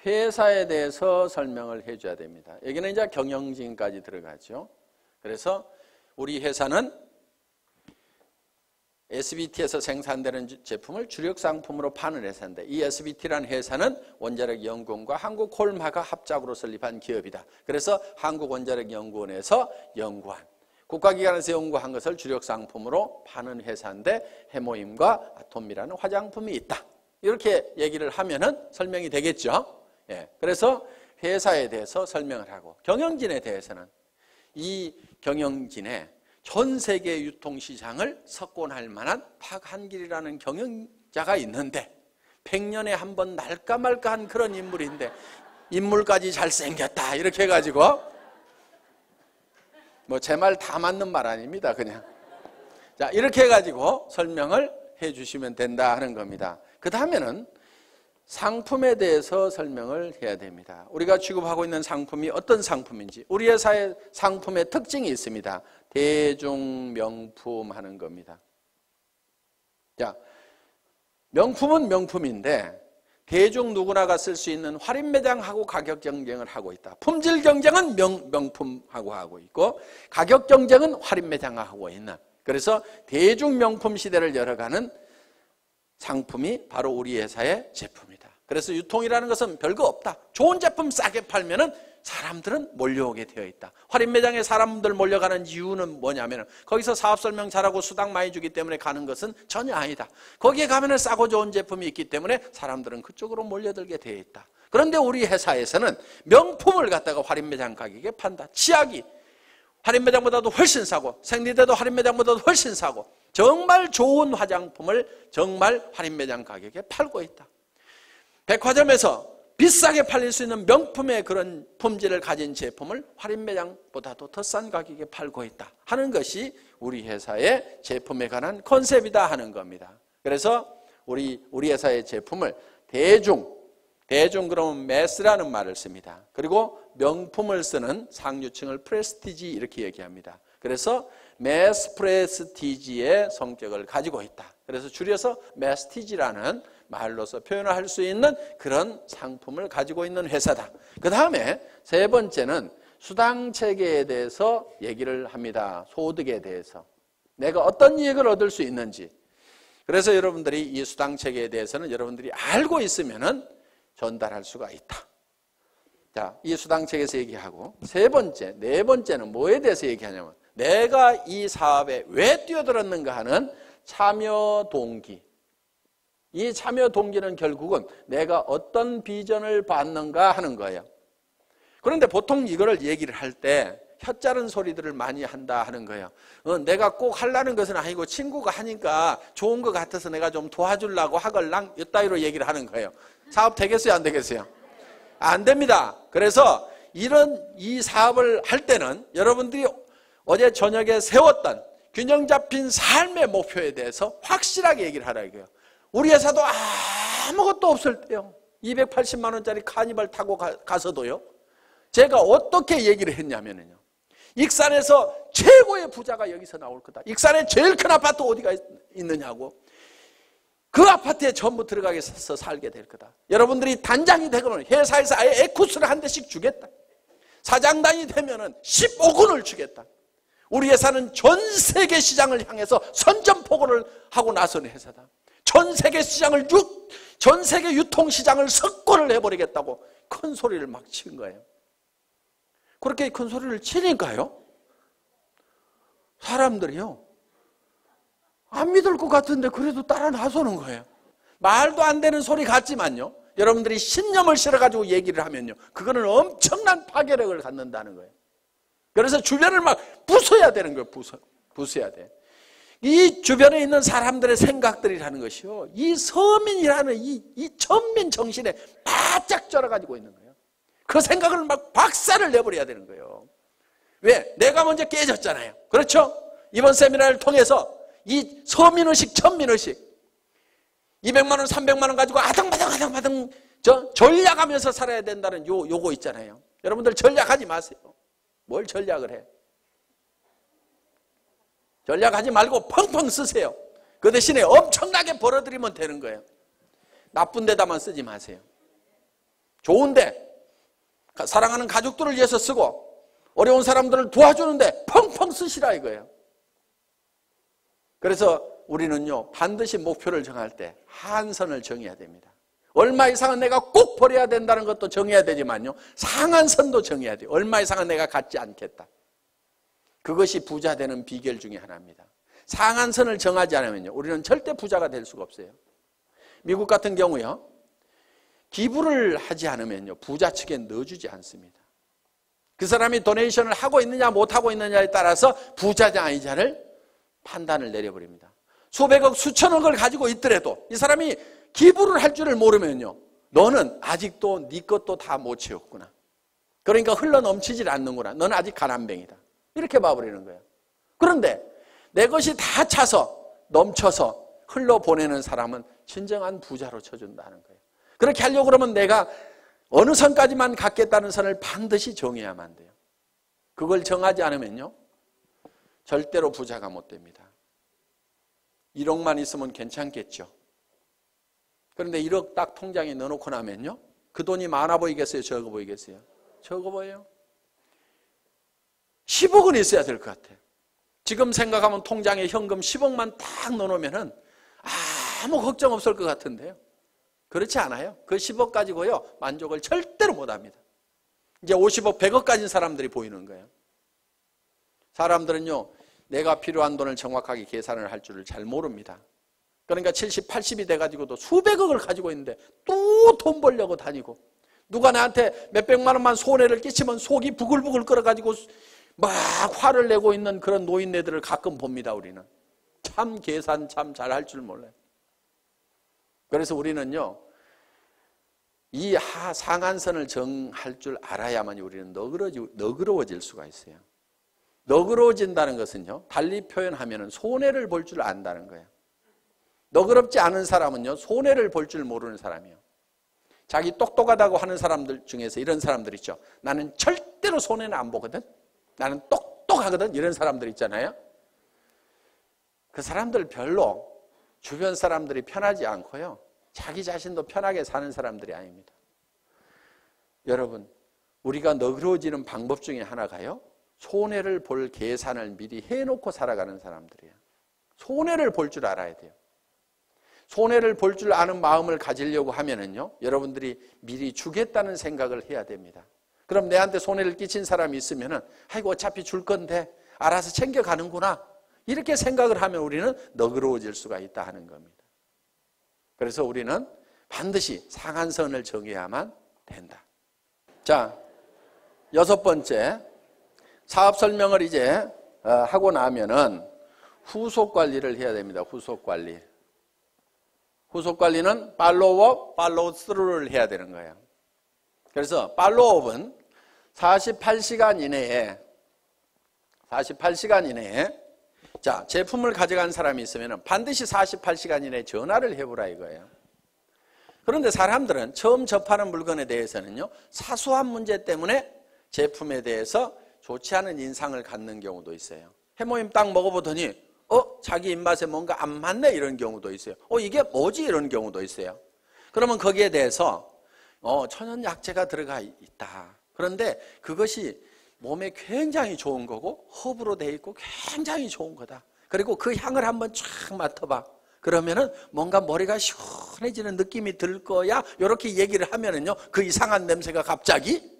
회사에 대해서 설명을 해줘야 됩니다. 여기는 이제 경영진까지 들어가죠. 그래서 우리 회사는 SBT에서 생산되는 제품을 주력 상품으로 파는 회사인데, 이 SBT라는 회사는 원자력연구원과 한국콜마가 합작으로 설립한 기업이다. 그래서 한국원자력연구원에서 연구한, 국가기관에서 연구한 것을 주력 상품으로 파는 회사인데 해모임과 아톰이라는 화장품이 있다. 이렇게 얘기를 하면은 설명이 되겠죠. 예. 그래서 회사에 대해서 설명을 하고, 경영진에 대해서는 이 경영진의 전 세계 유통시장을 석권할 만한 박한길이라는 경영자가 있는데 100년에 한 번 날까 말까한 그런 인물인데 인물까지 잘생겼다 이렇게 해가지고, 뭐 제 말 다 맞는 말 아닙니다. 그냥 자 이렇게 해가지고 설명을 해주시면 된다 하는 겁니다. 그 다음에는 상품에 대해서 설명을 해야 됩니다. 우리가 취급하고 있는 상품이 어떤 상품인지, 우리 회사의 상품의 특징이 있습니다. 대중명품 하는 겁니다. 자, 명품은 명품인데 대중 누구나가 쓸 수 있는 할인매장하고 가격 경쟁을 하고 있다. 품질 경쟁은 명품하고 하고 있고 가격 경쟁은 할인매장하고 있는, 그래서 대중명품 시대를 열어가는 상품이 바로 우리 회사의 제품이다. 그래서 유통이라는 것은 별거 없다. 좋은 제품 싸게 팔면은 사람들은 몰려오게 되어 있다. 할인 매장에 사람들 몰려가는 이유는 뭐냐면 거기서 사업 설명 잘하고 수당 많이 주기 때문에 가는 것은 전혀 아니다. 거기에 가면은 싸고 좋은 제품이 있기 때문에 사람들은 그쪽으로 몰려들게 되어 있다. 그런데 우리 회사에서는 명품을 갖다가 할인 매장 가격에 판다. 치약이 할인 매장보다도 훨씬 싸고 생리대도 할인 매장보다도 훨씬 싸고 정말 좋은 화장품을 정말 할인 매장 가격에 팔고 있다. 백화점에서 비싸게 팔릴 수 있는 명품의 그런 품질을 가진 제품을 할인 매장보다도 더 싼 가격에 팔고 있다 하는 것이 우리 회사의 제품에 관한 컨셉이다 하는 겁니다. 그래서 우리 회사의 제품을 대중 그러면 매스라는 말을 씁니다. 그리고 명품을 쓰는 상류층을 프레스티지 이렇게 얘기합니다. 그래서 매스 프레스티지의 성격을 가지고 있다. 그래서 줄여서 매스티지라는 말로서 표현할 수 있는 그런 상품을 가지고 있는 회사다. 그 다음에 세 번째는 수당 체계에 대해서 얘기를 합니다. 소득에 대해서 내가 어떤 이익을 얻을 수 있는지. 그래서 여러분들이 이 수당 체계에 대해서는 여러분들이 알고 있으면은 전달할 수가 있다. 자, 이 수당 체계에서 얘기하고 네 번째는 뭐에 대해서 얘기하냐면 내가 이 사업에 왜 뛰어들었는가 하는 참여 동기. 이 참여 동기는 결국은 내가 어떤 비전을 받는가 하는 거예요. 그런데 보통 이거를 얘기를 할 때 혀짜른 소리들을 많이 한다 하는 거예요. 내가 꼭 하려는 것은 아니고 친구가 하니까 좋은 것 같아서 내가 좀 도와주려고 하걸랑 이따위로 얘기를 하는 거예요. 사업 되겠어요, 안 되겠어요? 안 됩니다. 그래서 이 사업을 할 때는 여러분들이 어제 저녁에 세웠던 균형 잡힌 삶의 목표에 대해서 확실하게 얘기를 하라 이거예요. 우리 회사도 아무것도 없을 때요, 280만 원짜리 카니발 타고 가서도요, 제가 어떻게 얘기를 했냐면요, 익산에서 최고의 부자가 여기서 나올 거다. 익산에 제일 큰 아파트 어디가 있느냐고. 그 아파트에 전부 들어가서 살게 될 거다. 여러분들이 단장이 되거나 회사에서 아예 에쿠스를 한 대씩 주겠다. 사장단이 되면은 15군을 주겠다. 우리 회사는 전 세계 시장을 향해서 선전포고를 하고 나선 회사다. 전 세계 시장을 전 세계 유통시장을 석권을 해버리겠다고 큰 소리를 막 친 거예요. 그렇게 큰 소리를 치니까요, 사람들이요, 안 믿을 것 같은데 그래도 따라 나서는 거예요. 말도 안 되는 소리 같지만요, 여러분들이 신념을 실어가지고 얘기를 하면요, 그거는 엄청난 파괴력을 갖는다는 거예요. 그래서 주변을 막 부숴야 되는 거예요. 부숴야 돼. 이 주변에 있는 사람들의 생각들이라는 것이요, 이 서민이라는 이 천민 정신에 바짝 쩔어가지고 있는 거예요. 그 생각을 막 박살을 내버려야 되는 거예요. 왜? 내가 먼저 깨졌잖아요. 그렇죠? 이번 세미나를 통해서 이 서민의식, 천민의식, 200만 원, 300만 원 가지고 아등바등 전략하면서 살아야 된다는 요거 있잖아요. 여러분들 전략하지 마세요. 뭘 전략을 해? 전략하지 말고 펑펑 쓰세요. 그 대신에 엄청나게 벌어들이면 되는 거예요. 나쁜 데다만 쓰지 마세요. 좋은데, 사랑하는 가족들을 위해서 쓰고 어려운 사람들을 도와주는데 펑펑 쓰시라 이거예요. 그래서 우리는요, 반드시 목표를 정할 때 한선을 정해야 됩니다. 얼마 이상은 내가 꼭 버려야 된다는 것도 정해야 되지만요, 상한선도 정해야 돼요. 얼마 이상은 내가 갖지 않겠다. 그것이 부자 되는 비결 중에 하나입니다. 상한선을 정하지 않으면요, 우리는 절대 부자가 될 수가 없어요. 미국 같은 경우요, 기부를 하지 않으면요, 부자 측에 넣어주지 않습니다. 그 사람이 도네이션을 하고 있느냐 못하고 있느냐에 따라서 부자냐 아니냐를 판단을 내려버립니다. 수백억 수천억을 가지고 있더라도 이 사람이 기부를 할 줄을 모르면요, 너는 아직도 네 것도 다 못 채웠구나. 그러니까 흘러넘치질 않는구나. 너는 아직 가난뱅이다. 이렇게 봐버리는 거예요. 그런데 내 것이 다 차서 넘쳐서 흘러보내는 사람은 진정한 부자로 쳐준다는 거예요. 그렇게 하려고 그러면 내가 어느 선까지만 갖겠다는 선을 반드시 정해야만 돼요. 그걸 정하지 않으면요, 절대로 부자가 못 됩니다. 1억만 있으면 괜찮겠죠. 그런데 1억 딱 통장에 넣어놓고 나면요, 그 돈이 많아 보이겠어요? 적어 보이겠어요? 적어 보여요. 10억은 있어야 될 것 같아요. 지금 생각하면 통장에 현금 10억만 딱 넣어놓으면 아무 걱정 없을 것 같은데요. 그렇지 않아요. 그 10억 가지고요, 만족을 절대로 못합니다. 이제 50억, 100억 가진 사람들이 보이는 거예요. 사람들은요, 내가 필요한 돈을 정확하게 계산을 할 줄을 잘 모릅니다. 그러니까 70, 80이 돼가지고도 수백억을 가지고 있는데 또 돈 벌려고 다니고, 누가 나한테 몇백만 원만 손해를 끼치면 속이 부글부글 끓어가지고 막 화를 내고 있는 그런 노인네들을 가끔 봅니다. 우리는 참 계산 참 잘할 줄 몰라요. 그래서 우리는요, 이 상한선을 정할 줄 알아야만 우리는 너그러워질 수가 있어요. 너그러워진다는 것은요, 달리 표현하면 손해를 볼 줄 안다는 거예요. 너그럽지 않은 사람은요, 손해를 볼 줄 모르는 사람이에요. 자기 똑똑하다고 하는 사람들 중에서 이런 사람들 있죠. 나는 절대로 손해는 안 보거든. 나는 똑똑하거든. 이런 사람들 있잖아요. 그 사람들 별로 주변 사람들이 편하지 않고요, 자기 자신도 편하게 사는 사람들이 아닙니다. 여러분, 우리가 너그러워지는 방법 중에 하나가요, 손해를 볼 계산을 미리 해놓고 살아가는 사람들이에요. 손해를 볼 줄 알아야 돼요. 손해를 볼 줄 아는 마음을 가지려고 하면은요, 여러분들이 미리 주겠다는 생각을 해야 됩니다. 그럼 내한테 손해를 끼친 사람이 있으면은, 아이고 어차피 줄 건데, 알아서 챙겨가는구나. 이렇게 생각을 하면 우리는 너그러워질 수가 있다 하는 겁니다. 그래서 우리는 반드시 상한선을 정해야만 된다. 자, 6번째, 사업 설명을 이제 하고 나면은 후속 관리를 해야 됩니다. 후속 관리. 후속 관리는 팔로우업, 팔로우 스루를 해야 되는 거예요. 그래서 팔로우업은 48시간 이내에 자, 제품을 가져간 사람이 있으면 반드시 48시간 이내에 전화를 해보라 이거예요. 그런데 사람들은 처음 접하는 물건에 대해서는요, 사소한 문제 때문에 제품에 대해서 좋지 않은 인상을 갖는 경우도 있어요. 해모임 딱 먹어보더니 자기 입맛에 뭔가 안 맞네 이런 경우도 있어요. 이게 뭐지 이런 경우도 있어요. 그러면 거기에 대해서 천연약재가 들어가 있다. 그런데 그것이 몸에 굉장히 좋은 거고 허브로 돼 있고 굉장히 좋은 거다. 그리고 그 향을 한번 쫙 맡아봐. 그러면은 뭔가 머리가 시원해지는 느낌이 들 거야. 이렇게 얘기를 하면은요, 그 이상한 냄새가 갑자기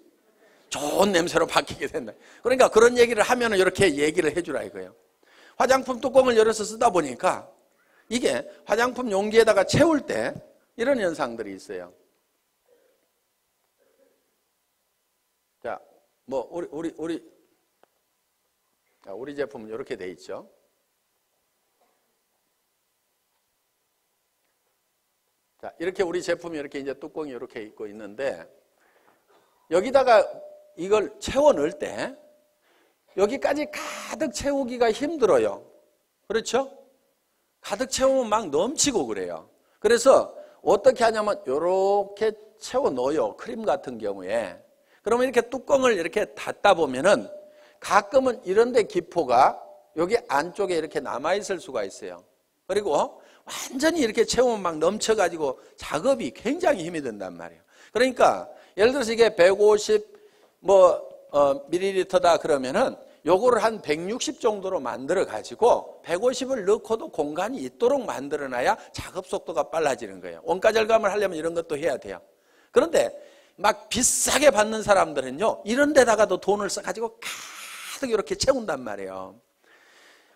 좋은 냄새로 바뀌게 된다. 그러니까 그런 얘기를 하면은 이렇게 얘기를 해주라 이거예요. 화장품 뚜껑을 열어서 쓰다 보니까 이게 화장품 용기에다가 채울 때 이런 현상들이 있어요. 자, 뭐 우리 제품은 이렇게 돼 있죠. 자, 이렇게 우리 제품이 이렇게 이제 뚜껑이 이렇게 있고 있는데 여기다가 이걸 채워 넣을 때 여기까지 가득 채우기가 힘들어요. 그렇죠? 가득 채우면 막 넘치고 그래요. 그래서 어떻게 하냐면 이렇게 채워 넣어요. 크림 같은 경우에. 그러면 이렇게 뚜껑을 이렇게 닫다 보면은 가끔은 이런데 기포가 여기 안쪽에 이렇게 남아있을 수가 있어요. 그리고 완전히 이렇게 채우면 막 넘쳐가지고 작업이 굉장히 힘이 든단 말이에요. 그러니까 예를 들어서 이게 150 밀리리터다 그러면은 요거를 한 160 정도로 만들어 가지고 150을 넣고도 공간이 있도록 만들어 놔야 작업 속도가 빨라지는 거예요. 원가 절감을 하려면 이런 것도 해야 돼요. 그런데 막 비싸게 받는 사람들은요, 이런 데다가도 돈을 써가지고 가득 이렇게 채운단 말이에요.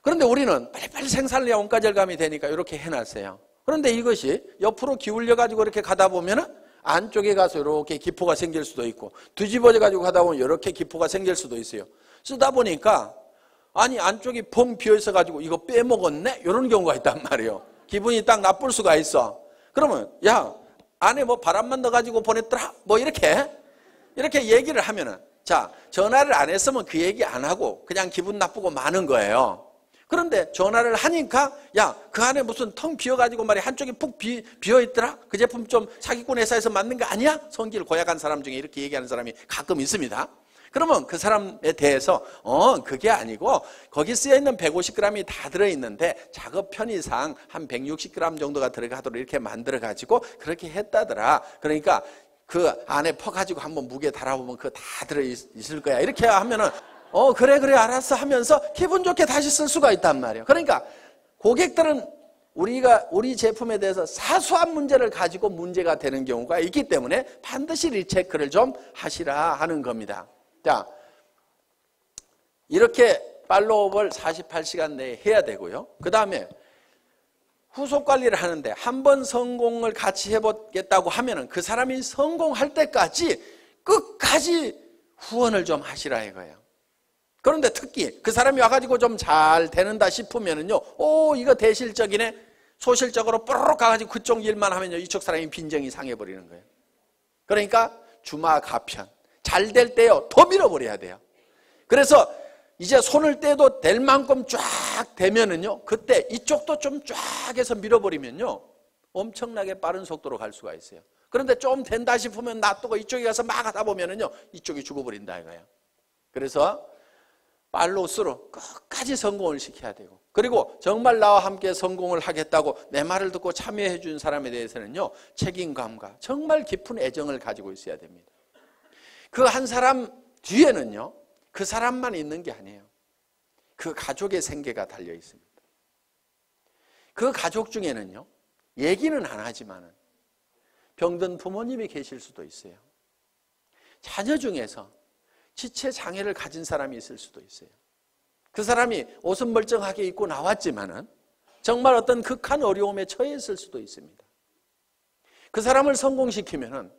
그런데 우리는 빨리빨리 생산을 해야 원가 절감이 되니까 이렇게 해놨어요. 그런데 이것이 옆으로 기울여 가지고 이렇게 가다 보면은 안쪽에 가서 이렇게 기포가 생길 수도 있고, 뒤집어져 가지고 가다 보면 이렇게 기포가 생길 수도 있어요. 쓰다 보니까 아니 안쪽이 펑 비어 있어 가지고 이거 빼먹었네? 이런 경우가 있단 말이에요. 기분이 딱 나쁠 수가 있어. 그러면 야, 안에 뭐 바람만 넣어 가지고 보냈더라? 뭐 이렇게 얘기를 하면은, 자, 전화를 안 했으면 그 얘기 안 하고 그냥 기분 나쁘고 마는 거예요. 그런데 전화를 하니까 야, 그 안에 무슨 텅 비어가지고 말이야 한쪽이 푹 비어있더라? 그 제품 좀 사기꾼 회사에서 만든 거 아니야? 성질 고약한 사람 중에 이렇게 얘기하는 사람이 가끔 있습니다. 그러면 그 사람에 대해서 그게 아니고 거기 쓰여있는 150g이 다 들어있는데 작업 편의상 한 160g 정도가 들어가도록 이렇게 만들어가지고 그렇게 했다더라. 그러니까 그 안에 퍼가지고 한번 무게 달아보면 그거 다 들어있을 거야. 이렇게 하면은 그래 알았어 하면서 기분 좋게 다시 쓸 수가 있단 말이에요. 그러니까 고객들은 우리 제품에 대해서 사소한 문제를 가지고 문제가 되는 경우가 있기 때문에 반드시 리체크를 좀 하시라 하는 겁니다. 자, 이렇게 팔로우업을 48시간 내에 해야 되고요. 그 다음에 후속 관리를 하는데 한 번 성공을 같이 해보겠다고 하면은 그 사람이 성공할 때까지 끝까지 후원을 좀 하시라 이거예요. 그런데 특히 그 사람이 와가지고 좀 잘 되는다 싶으면은요, 이거 대실적이네. 소실적으로 뽀로록 가가지고 그쪽 일만 하면요, 이쪽 사람이 빈정이 상해버리는 거예요. 그러니까 주마가편. 잘 될 때요, 더 밀어버려야 돼요. 그래서 이제 손을 떼도 될 만큼 쫙 되면은요, 그때 이쪽도 좀 쫙 해서 밀어버리면요, 엄청나게 빠른 속도로 갈 수가 있어요. 그런데 좀 된다 싶으면 놔두고 이쪽에 가서 막 하다 보면은요, 이쪽이 죽어버린다 이거예요. 그래서 팔로우스루 끝까지 성공을 시켜야 되고, 그리고 정말 나와 함께 성공을 하겠다고 내 말을 듣고 참여해 준 사람에 대해서는요, 책임감과 정말 깊은 애정을 가지고 있어야 됩니다. 그 한 사람 뒤에는요, 그 사람만 있는 게 아니에요. 그 가족의 생계가 달려 있습니다. 그 가족 중에는요, 얘기는 안 하지만 병든 부모님이 계실 수도 있어요. 자녀 중에서 지체 장애를 가진 사람이 있을 수도 있어요. 그 사람이 옷은 멀쩡하게 입고 나왔지만은 정말 어떤 극한 어려움에 처했을 수도 있습니다. 그 사람을 성공시키면은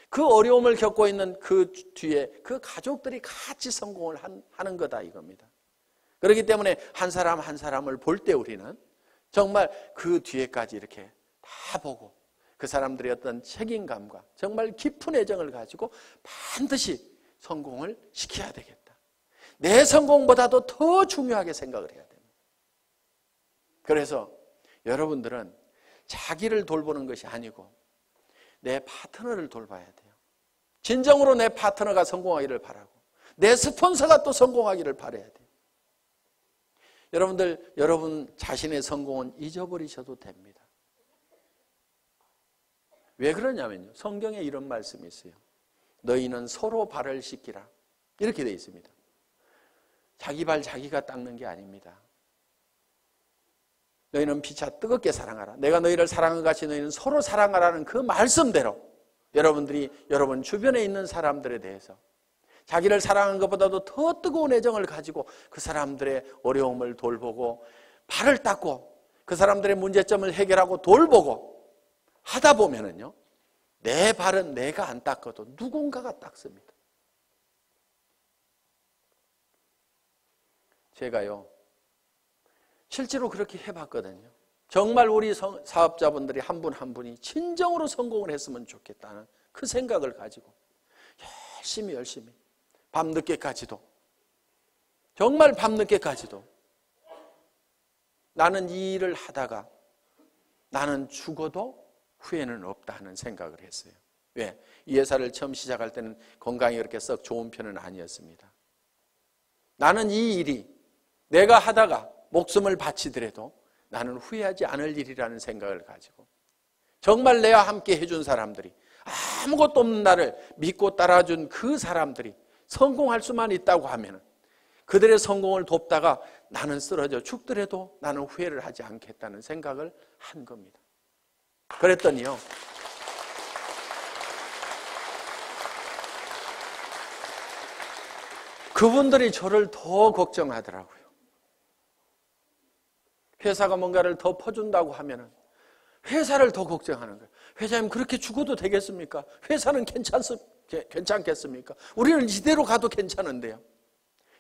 그 어려움을 겪고 있는 그 뒤에 그 가족들이 같이 성공을 하는 거다 이겁니다. 그렇기 때문에 한 사람 한 사람을 볼 때 우리는 정말 그 뒤에까지 이렇게 다 보고 그 사람들의 어떤 책임감과 정말 깊은 애정을 가지고 반드시 성공을 시켜야 되겠다. 내 성공보다도 더 중요하게 생각을 해야 됩니다. 그래서 여러분들은 자기를 돌보는 것이 아니고 내 파트너를 돌봐야 돼요. 진정으로 내 파트너가 성공하기를 바라고 내 스폰서가 또 성공하기를 바라야 돼요. 여러분들, 여러분 자신의 성공은 잊어버리셔도 됩니다. 왜 그러냐면요, 성경에 이런 말씀이 있어요. 너희는 서로 발을 씻기라 이렇게 되어 있습니다. 자기 발 자기가 닦는 게 아닙니다. 너희는 피차 뜨겁게 사랑하라. 내가 너희를 사랑한 같이 너희는 서로 사랑하라는 그 말씀대로 여러분들이 여러분 주변에 있는 사람들에 대해서 자기를 사랑한 것보다도 더 뜨거운 애정을 가지고 그 사람들의 어려움을 돌보고 발을 닦고 그 사람들의 문제점을 해결하고 돌보고 하다 보면은요, 내 발은 내가 안 닦아도 누군가가 닦습니다. 제가요, 실제로 그렇게 해봤거든요. 정말 우리 사업자분들이 한 분 한 분이 진정으로 성공을 했으면 좋겠다는 그 생각을 가지고 열심히 밤늦게까지도, 정말 밤늦게까지도 나는 이 일을 하다가 나는 죽어도 후회는 없다 하는 생각을 했어요. 왜? 이 회사를 처음 시작할 때는 건강이 그렇게 썩 좋은 편은 아니었습니다. 나는 이 일이 내가 하다가 목숨을 바치더라도 나는 후회하지 않을 일이라는 생각을 가지고 정말 내와 함께 해준 사람들이, 아무것도 없는 나를 믿고 따라준 그 사람들이 성공할 수만 있다고 하면 그들의 성공을 돕다가 나는 쓰러져 죽더라도 나는 후회를 하지 않겠다는 생각을 한 겁니다. 그랬더니요, 그분들이 저를 더 걱정하더라고요. 회사가 뭔가를 더 퍼준다고 하면은 회사를 더 걱정하는 거예요. 회장님, 그렇게 죽어도 되겠습니까? 회사는 괜찮겠습니까? 우리는 이대로 가도 괜찮은데요.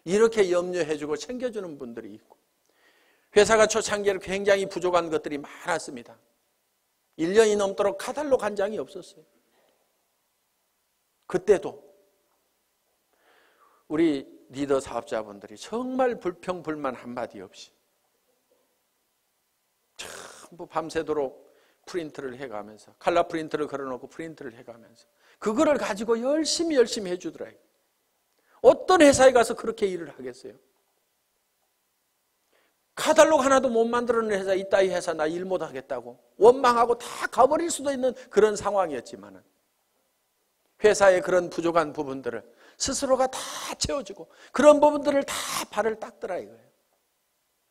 이렇게 염려해주고 챙겨주는 분들이 있고, 회사가 초창기에 굉장히 부족한 것들이 많았습니다. 1년이 넘도록 카탈로그 한 장이 없었어요. 그때도 우리 리더 사업자분들이 정말 불평불만 한마디 없이 전부 밤새도록 프린트를 해가면서, 칼라 프린트를 걸어놓고 프린트를 해가면서 그거를 가지고 열심히 해주더라고요. 어떤 회사에 가서 그렇게 일을 하겠어요? 카탈로그 하나도 못 만들어낸 회사, 이따위 회사 나 일 못하겠다고 원망하고 다 가버릴 수도 있는 그런 상황이었지만 회사의 그런 부족한 부분들을 스스로가 다 채워주고 그런 부분들을 다 발을 닦더라 이거예요.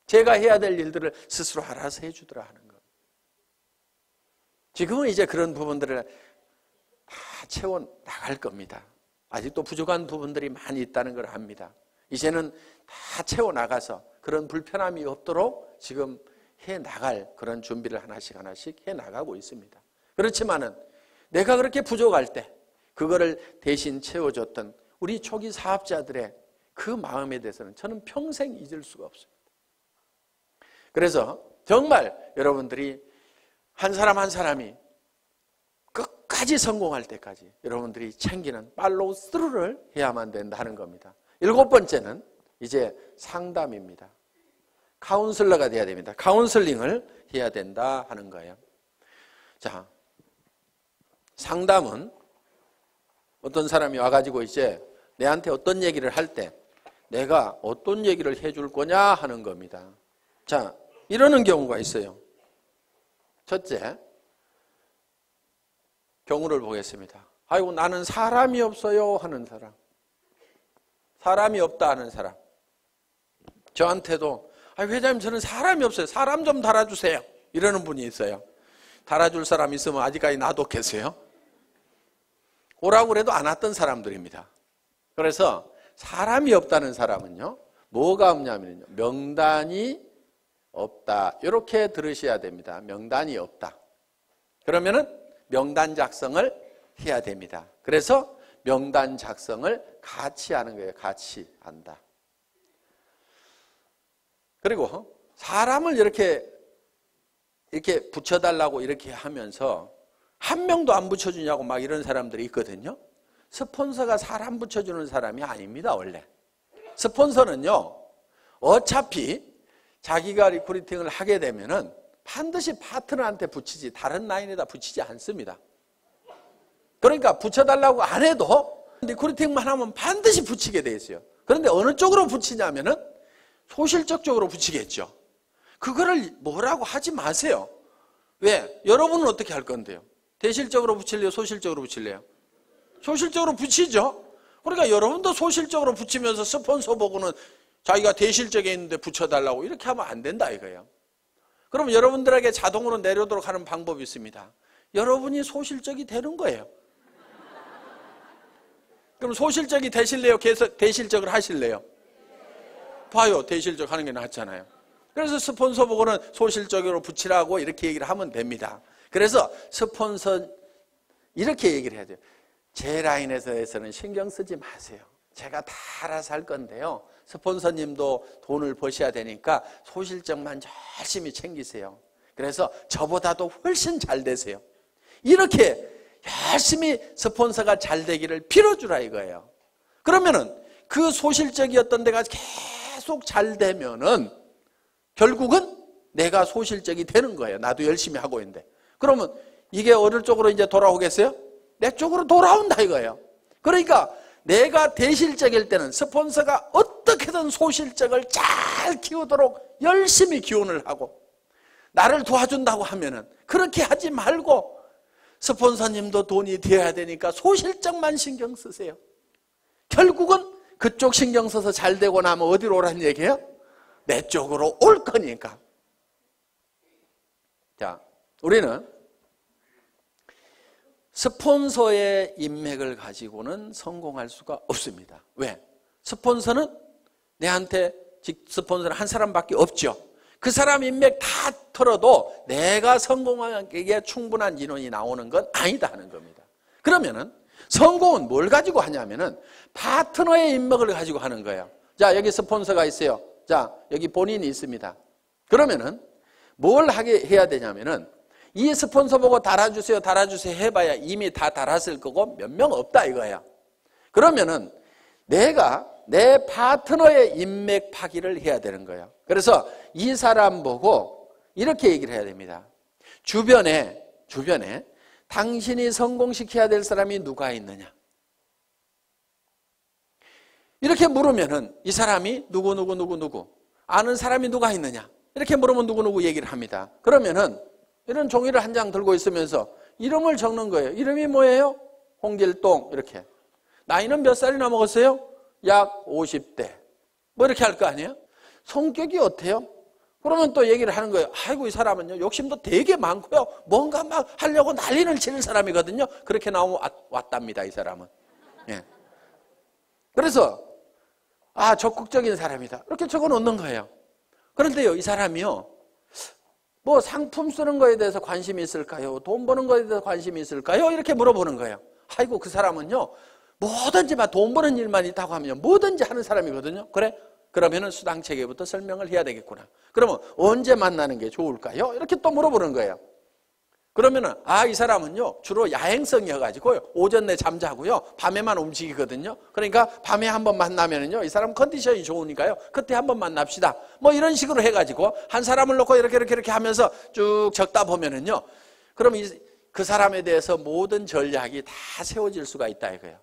제가 해야 될 일들을 스스로 알아서 해주더라 하는 거. 지금은 이제 그런 부분들을 다 채워 나갈 겁니다. 아직도 부족한 부분들이 많이 있다는 걸 압니다. 이제는 다 채워 나가서 그런 불편함이 없도록 지금 해 나갈 그런 준비를 하나씩 해 나가고 있습니다. 그렇지만은 내가 그렇게 부족할 때 그거를 대신 채워줬던 우리 초기 사업자들의 그 마음에 대해서는 저는 평생 잊을 수가 없습니다. 그래서 정말 여러분들이 한 사람 한 사람이 끝까지 성공할 때까지 여러분들이 챙기는 팔로우 스루를 해야만 된다는 겁니다. 7번째는 이제 상담입니다. 카운슬러가 돼야 됩니다. 카운슬링을 해야 된다 하는 거예요. 자, 상담은 어떤 사람이 와가지고 이제 내한테 어떤 얘기를 할 때 내가 어떤 얘기를 해줄 거냐 하는 겁니다. 자, 이러는 경우가 있어요. 첫째, 경우를 보겠습니다. 아이고, 나는 사람이 없어요 하는 사람. 사람이 없다 하는 사람. 저한테도 회장님, 저는 사람이 없어요. 사람 좀 달아주세요. 이러는 분이 있어요. 달아줄 사람 있으면 아직까지 놔뒀겠어요? 오라고 그래도 안 왔던 사람들입니다. 그래서 사람이 없다는 사람은요, 뭐가 없냐면요, 명단이 없다. 이렇게 들으셔야 됩니다. 명단이 없다. 그러면은 명단 작성을 해야 됩니다. 그래서 명단 작성을 같이 하는 거예요. 같이 한다. 그리고 사람을 이렇게 붙여달라고 이렇게 하면서 한 명도 안 붙여주냐고 막 이런 사람들이 있거든요. 스폰서가 사람 붙여주는 사람이 아닙니다. 원래 스폰서는요, 어차피 자기가 리크루팅을 하게 되면은 반드시 파트너한테 붙이지 다른 라인에다 붙이지 않습니다. 그러니까 붙여달라고 안 해도 리크루팅만 하면 반드시 붙이게 돼 있어요. 그런데 어느 쪽으로 붙이냐면은 소실적 쪽으로 붙이겠죠. 그거를 뭐라고 하지 마세요. 왜? 여러분은 어떻게 할 건데요? 대실적으로 붙일래요? 소실적으로 붙일래요? 소실적으로 붙이죠. 그러니까 여러분도 소실적으로 붙이면서 스폰서 보고는 자기가 대실적에 있는데 붙여달라고 이렇게 하면 안 된다 이거예요. 그럼 여러분들에게 자동으로 내려오도록 하는 방법이 있습니다. 여러분이 소실적이 되는 거예요. 그럼 소실적이 되실래요? 계속 대실적을 하실래요? 봐요. 대실적 하는 게 낫잖아요. 그래서 스폰서 보고는 소실적으로 붙이라고 이렇게 얘기를 하면 됩니다. 그래서 스폰서 이렇게 얘기를 해야 돼요. 제 라인에서는 신경 쓰지 마세요. 제가 다 알아서 할 건데요. 스폰서님도 돈을 버셔야 되니까 소실적만 열심히 챙기세요. 그래서 저보다도 훨씬 잘 되세요. 이렇게 열심히 스폰서가 잘 되기를 빌어주라 이거예요. 그러면은 그 소실적이었던 데가 계속 잘 되면은 결국은 내가 소실적이 되는 거예요. 나도 열심히 하고 있는데. 그러면 이게 어느 쪽으로 이제 돌아오겠어요? 내 쪽으로 돌아온다 이거예요. 그러니까 내가 대실적일 때는 스폰서가 어떻게든 소실적을 잘 키우도록 열심히 기원을 하고 나를 도와준다고 하면은 그렇게 하지 말고 스폰서님도 돈이 되어야 되니까 소실적만 신경 쓰세요. 결국은 그쪽 신경 써서 잘 되고 나면 어디로 오라는 얘기예요? 내 쪽으로 올 거니까. 자, 우리는 스폰서의 인맥을 가지고는 성공할 수가 없습니다. 왜? 스폰서는 내한테 스폰서는 한 사람밖에 없죠. 그 사람 인맥 다 털어도 내가 성공하기에 충분한 인원이 나오는 건 아니다 하는 겁니다. 그러면은 성공은 뭘 가지고 하냐면은 파트너의 인맥을 가지고 하는 거예요. 자, 여기 스폰서가 있어요. 자, 여기 본인이 있습니다. 그러면은 뭘 해야 되냐면은 이 스폰서 보고 달아주세요, 달아주세요 해봐야 이미 다 달았을 거고 몇 명 없다 이거야. 그러면은 내가 내 파트너의 인맥 파기를 해야 되는 거예요. 그래서 이 사람 보고 이렇게 얘기를 해야 됩니다. 주변에 당신이 성공시켜야 될 사람이 누가 있느냐? 이렇게 물으면은 이 사람이 누구 아는 사람이 누가 있느냐? 이렇게 물으면 누구 얘기를 합니다. 그러면은 이런 종이를 한 장 들고 있으면서 이름을 적는 거예요. 이름이 뭐예요? 홍길동 이렇게. 나이는 몇 살이나 먹었어요? 약 50대. 뭐 이렇게 할 거 아니에요? 성격이 어때요? 그러면 또 얘기를 하는 거예요. 아이고 이 사람은요 욕심도 되게 많고요. 뭔가 막 하려고 난리를 치는 사람이거든요. 그렇게 나오면 왔답니다. 이 사람은. 예. 그래서 적극적인 사람이다. 이렇게 적어 놓는 거예요. 그런데요 이 사람이요. 뭐 상품 쓰는 거에 대해서 관심이 있을까요? 돈 버는 거에 대해서 관심이 있을까요? 이렇게 물어보는 거예요. 아이고 그 사람은요 뭐든지 막 돈 버는 일만 있다고 하면 뭐든지 하는 사람이거든요. 그래? 그러면은 수당 체계부터 설명을 해야 되겠구나. 그러면 언제 만나는 게 좋을까요? 이렇게 또 물어보는 거예요. 그러면은 이 사람은요 주로 야행성이어가지고요 오전 내 잠자고요 밤에만 움직이거든요. 그러니까 밤에 한번 만나면은요 이 사람 컨디션이 좋으니까요 그때 한번 만납시다. 뭐 이런 식으로 해가지고 한 사람을 놓고 이렇게 하면서 쭉 적다 보면은요 그럼 그 사람에 대해서 모든 전략이 다 세워질 수가 있다 이거예요.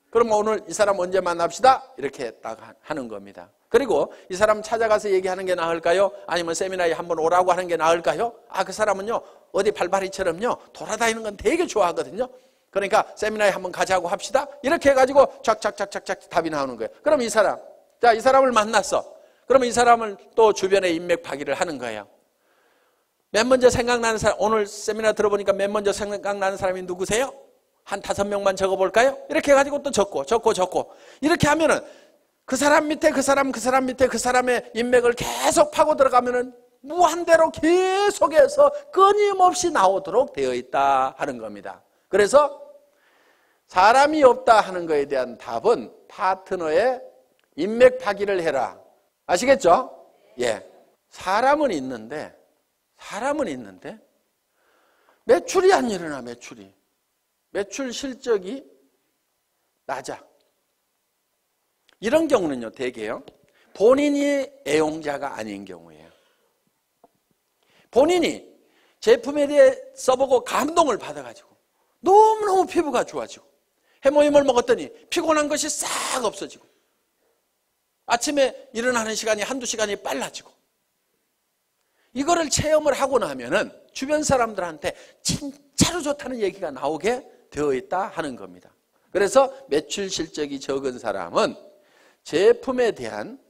그럼 오늘 이 사람 언제 만납시다? 이렇게 딱 하는 겁니다. 그리고 이 사람 찾아가서 얘기하는 게 나을까요? 아니면 세미나에 한번 오라고 하는 게 나을까요? 그 사람은요 어디 발바리처럼요 돌아다니는 건 되게 좋아하거든요. 그러니까 세미나에 한번 가자고 합시다. 이렇게 해가지고 쫙쫙쫙쫙 답이 나오는 거예요. 그럼 이 사람을 만났어. 그러면 이 사람을 또 주변에 인맥 파기를 하는 거예요. 맨 먼저 생각나는 사람, 오늘 세미나 들어보니까 맨 먼저 생각나는 사람이 누구세요? 한 5명만 적어볼까요? 이렇게 해가지고 또 적고 이렇게 하면은 그 사람 밑에 그 사람 밑에 그 사람의 인맥을 계속 파고 들어가면은 무한대로 계속해서 끊임없이 나오도록 되어 있다 하는 겁니다. 그래서 사람이 없다 하는 것에 대한 답은 파트너의 인맥 파기를 해라. 아시겠죠? 예. 사람은 있는데 매출이 안 일어나. 매출 실적이 낮아. 이런 경우는요, 대개요, 본인이 애용자가 아닌 경우예요. 본인이 제품에 대해 써보고 감동을 받아가지고 너무너무 피부가 좋아지고 해모임을 먹었더니 피곤한 것이 싹 없어지고 아침에 일어나는 시간이 한두 시간이 빨라지고 이거를 체험을 하고 나면은 주변 사람들한테 진짜로 좋다는 얘기가 나오게 되어 있다 하는 겁니다. 그래서 매출 실적이 적은 사람은 제품에 대한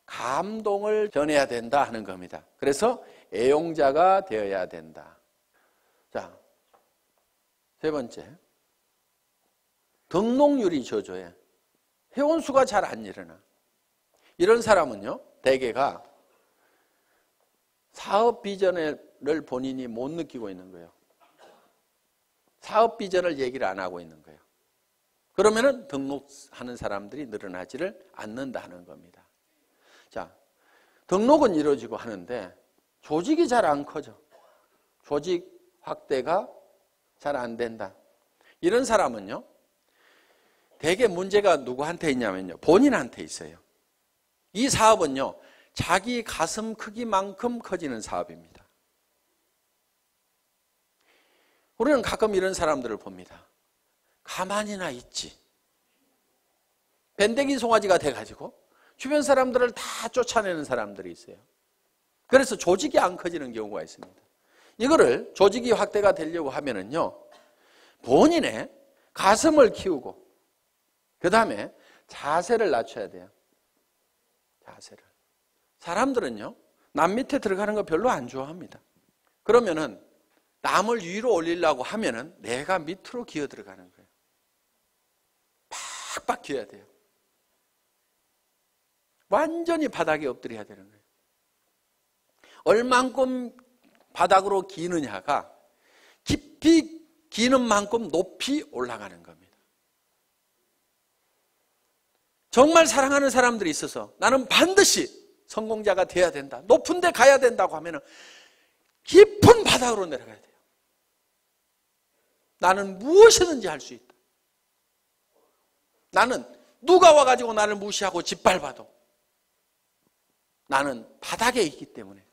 감동을 전해야 된다 하는 겁니다. 그래서 애용자가 되어야 된다. 자, 세 번째, 등록률이 저조해. 회원수가 잘 안 일어나. 이런 사람은요, 대개가 사업 비전을 본인이 못 느끼고 있는 거예요. 사업 비전을 얘기를 안 하고 있는 거예요. 그러면은 등록하는 사람들이 늘어나지를 않는다는 겁니다. 자, 등록은 이루어지고 하는데 조직이 잘 안 커져. 조직 확대가 잘 안 된다. 이런 사람은요, 대개 문제가 누구한테 있냐면요, 본인한테 있어요. 이 사업은요, 자기 가슴 크기만큼 커지는 사업입니다. 우리는 가끔 이런 사람들을 봅니다. 가만히나 있지. 밴댕이 송아지가 돼가지고 주변 사람들을 다 쫓아내는 사람들이 있어요. 그래서 조직이 안 커지는 경우가 있습니다. 이거를 조직이 확대가 되려고 하면은요, 본인의 가슴을 키우고 그 다음에 자세를 낮춰야 돼요. 자세를. 사람들은요, 남 밑에 들어가는 거 별로 안 좋아합니다. 그러면은 남을 위로 올리려고 하면은 내가 밑으로 기어 들어가는 거예요. 팍팍 기어야 돼요. 완전히 바닥에 엎드려야 되는 거예요. 얼만큼 바닥으로 기느냐가 깊이 기는 만큼 높이 올라가는 겁니다. 정말 사랑하는 사람들이 있어서 나는 반드시 성공자가 돼야 된다, 높은 데 가야 된다고 하면 깊은 바닥으로 내려가야 돼요. 나는 무엇이든지 할 수 있다. 나는 누가 와가지고 나를 무시하고 짓밟아도 나는 바닥에 있기 때문에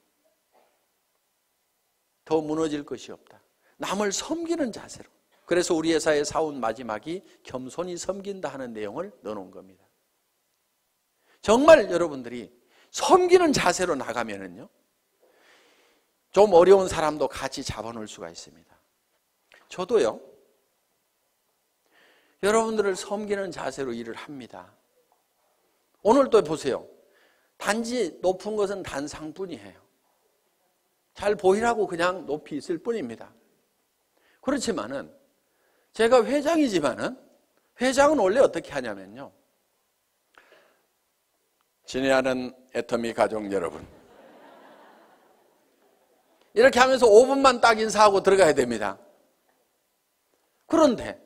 더 무너질 것이 없다. 남을 섬기는 자세로. 그래서 우리 회사의 사원 마지막이 겸손히 섬긴다 하는 내용을 넣어놓은 겁니다. 정말 여러분들이 섬기는 자세로 나가면은요, 좀 어려운 사람도 같이 잡아놓을 수가 있습니다. 저도요, 여러분들을 섬기는 자세로 일을 합니다. 오늘도 보세요. 단지 높은 것은 단상뿐이에요. 잘 보이라고 그냥 높이 있을 뿐입니다. 그렇지만은 제가 회장이지만은 회장은 원래 어떻게 하냐면요, 친애하는 애터미 가족 여러분, 이렇게 하면서 5분만 딱 인사하고 들어가야 됩니다. 그런데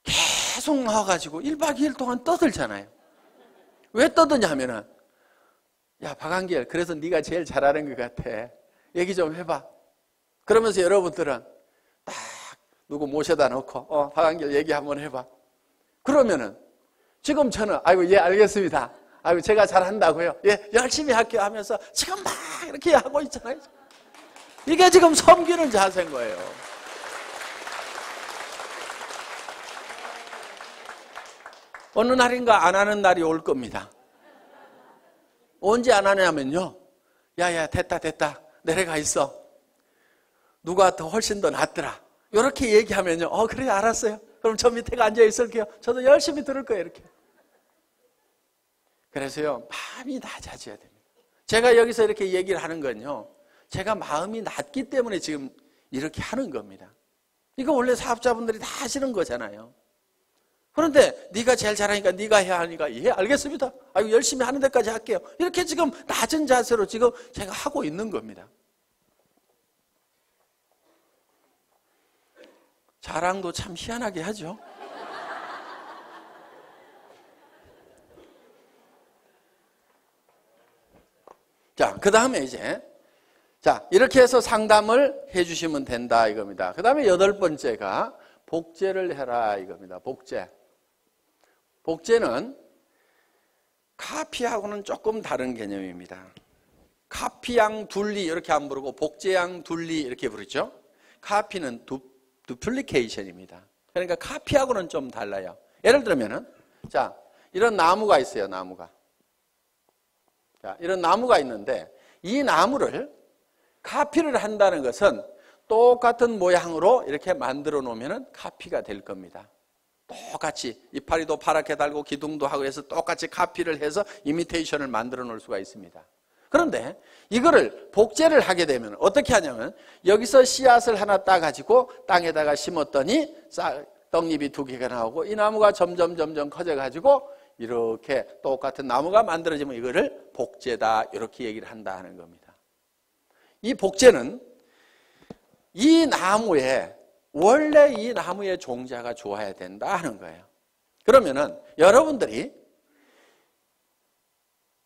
계속 나와가지고 1박 2일 동안 떠들잖아요. 왜 떠드냐 하면은, 야 박한길, 그래서 네가 제일 잘하는 것 같아, 얘기 좀 해봐. 그러면서 여러분들은 딱 누구 모셔다 놓고 박한길 얘기 한번 해봐. 그러면은 지금 저는 아이고 예 알겠습니다, 아이고 제가 잘한다고요, 예 열심히 할게요 하면서 지금 막 이렇게 하고 있잖아요. 이게 지금 섬기는 자세인 거예요. 어느 날인가 안 하는 날이 올 겁니다. 언제 안 하냐면요, 야야 됐다 내려가 있어, 누가 더 훨씬 더 낫더라, 이렇게 얘기하면요, 그래 알았어요, 그럼 저 밑에 앉아 있을게요, 저도 열심히 들을 거예요, 이렇게. 그래서요, 마음이 낮아져야 됩니다. 제가 여기서 이렇게 얘기를 하는 건요, 제가 마음이 낮기 때문에 지금 이렇게 하는 겁니다. 이거 원래 사업자분들이 다 하시는 거잖아요. 그런데 네가 제일 잘하니까 네가 해야 하니까 예 알겠습니다. 아유 열심히 하는 데까지 할게요. 이렇게 지금 낮은 자세로 지금 제가 하고 있는 겁니다. 자랑도 참 희한하게 하죠. 자, 그 다음에 이제 자 이렇게 해서 상담을 해주시면 된다 이겁니다. 그 다음에 8번째가 복제를 해라 이겁니다. 복제. 복제는 카피하고는 조금 다른 개념입니다. 카피양 둘리 이렇게 안 부르고 복제양 둘리 이렇게 부르죠. 카피는 두플리케이션입니다. 그러니까 카피하고는 좀 달라요. 예를 들면은 자 이런 나무가 있어요. 나무가. 자 이런 나무가 있는데 이 나무를 카피를 한다는 것은 똑같은 모양으로 이렇게 만들어 놓으면 카피가 될 겁니다. 똑같이 이파리도 파랗게 달고 기둥도 하고 해서 똑같이 카피를 해서 이미테이션을 만들어 놓을 수가 있습니다. 그런데 이거를 복제를 하게 되면 어떻게 하냐면 여기서 씨앗을 하나 따가지고 땅에다가 심었더니 떡잎이 2개가 나오고 이 나무가 점점 커져가지고 이렇게 똑같은 나무가 만들어지면 이거를 복제다 이렇게 얘기를 한다 하는 겁니다. 이 복제는 이 나무에 원래 이 나무의 종자가 좋아야 된다 하는 거예요. 그러면은 여러분들이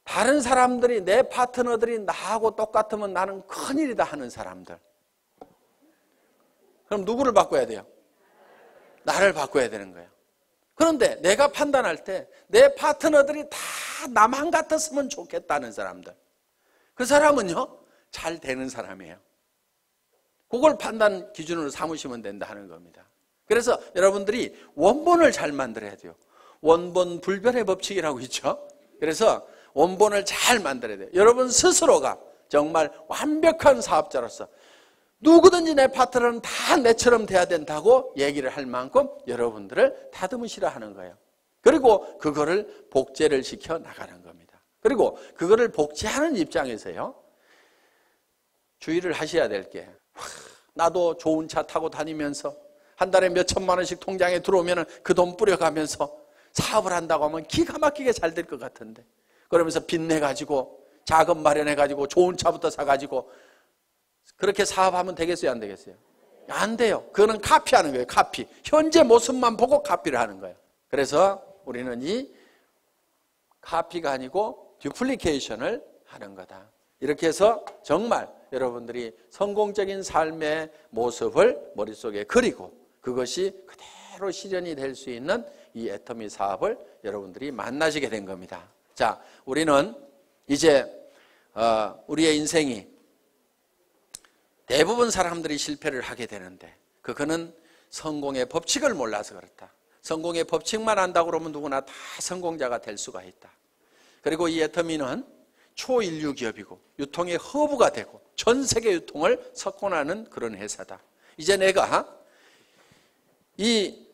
다른 사람들이 내 파트너들이 나하고 똑같으면 나는 큰일이다 하는 사람들. 그럼 누구를 바꿔야 돼요? 나를 바꿔야 되는 거예요. 그런데 내가 판단할 때 내 파트너들이 다 나만 같았으면 좋겠다는 사람들. 그 사람은요, 잘 되는 사람이에요. 그걸 판단 기준으로 삼으시면 된다 하는 겁니다. 그래서 여러분들이 원본을 잘 만들어야 돼요. 원본 불변의 법칙이라고 있죠. 그래서 원본을 잘 만들어야 돼요. 여러분 스스로가 정말 완벽한 사업자로서 누구든지 내 파트너는 다 내처럼 돼야 된다고 얘기를 할 만큼 여러분들을 다듬으시라 하는 거예요. 그리고 그거를 복제를 시켜 나가는 겁니다. 그리고 그거를 복제하는 입장에서요, 주의를 하셔야 될 게, 나도 좋은 차 타고 다니면서 한 달에 몇 천만 원씩 통장에 들어오면 그 돈 뿌려가면서 사업을 한다고 하면 기가 막히게 잘 될 것 같은데, 그러면서 빚내가지고 자금 마련해가지고 좋은 차부터 사가지고 그렇게 사업하면 되겠어요? 안 되겠어요? 안 돼요. 그거는 카피하는 거예요. 카피. 현재 모습만 보고 카피를 하는 거예요. 그래서 우리는 이 카피가 아니고 듀플리케이션을 하는 거다. 이렇게 해서 정말 여러분들이 성공적인 삶의 모습을 머릿속에 그리고 그것이 그대로 실현이 될 수 있는 이 애터미 사업을 여러분들이 만나시게 된 겁니다. 자, 우리는 이제 우리의 인생이 대부분 사람들이 실패를 하게 되는데 그거는 성공의 법칙을 몰라서 그렇다. 성공의 법칙만 안다고 그러면 누구나 다 성공자가 될 수가 있다. 그리고 이 애터미는 초인류 기업이고 유통의 허브가 되고 전 세계 유통을 석권하는 그런 회사다. 이제 내가 이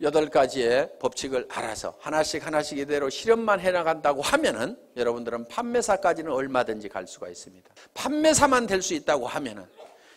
8가지의 법칙을 알아서 하나씩 이대로 실현만 해나간다고 하면은 여러분들은 판매사까지는 얼마든지 갈 수가 있습니다. 판매사만 될 수 있다고 하면은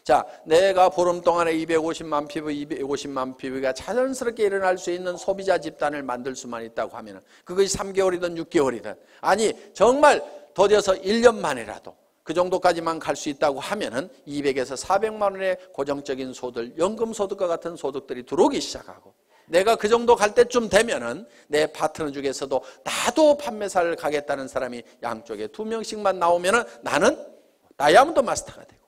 자, 내가 보름 동안에 250만 피부, 250만 피부가 자연스럽게 일어날 수 있는 소비자 집단을 만들 수만 있다고 하면은 그것이 3개월이든 6개월이든 아니 정말 더뎌서 1년 만이라도 그 정도까지만 갈 수 있다고 하면은 200에서 400만 원의 고정적인 소득, 연금소득과 같은 소득들이 들어오기 시작하고 내가 그 정도 갈 때쯤 되면은 내 파트너 중에서도 나도 판매사를 가겠다는 사람이 양쪽에 2명씩만 나오면은 나는 다이아몬드 마스터가 되고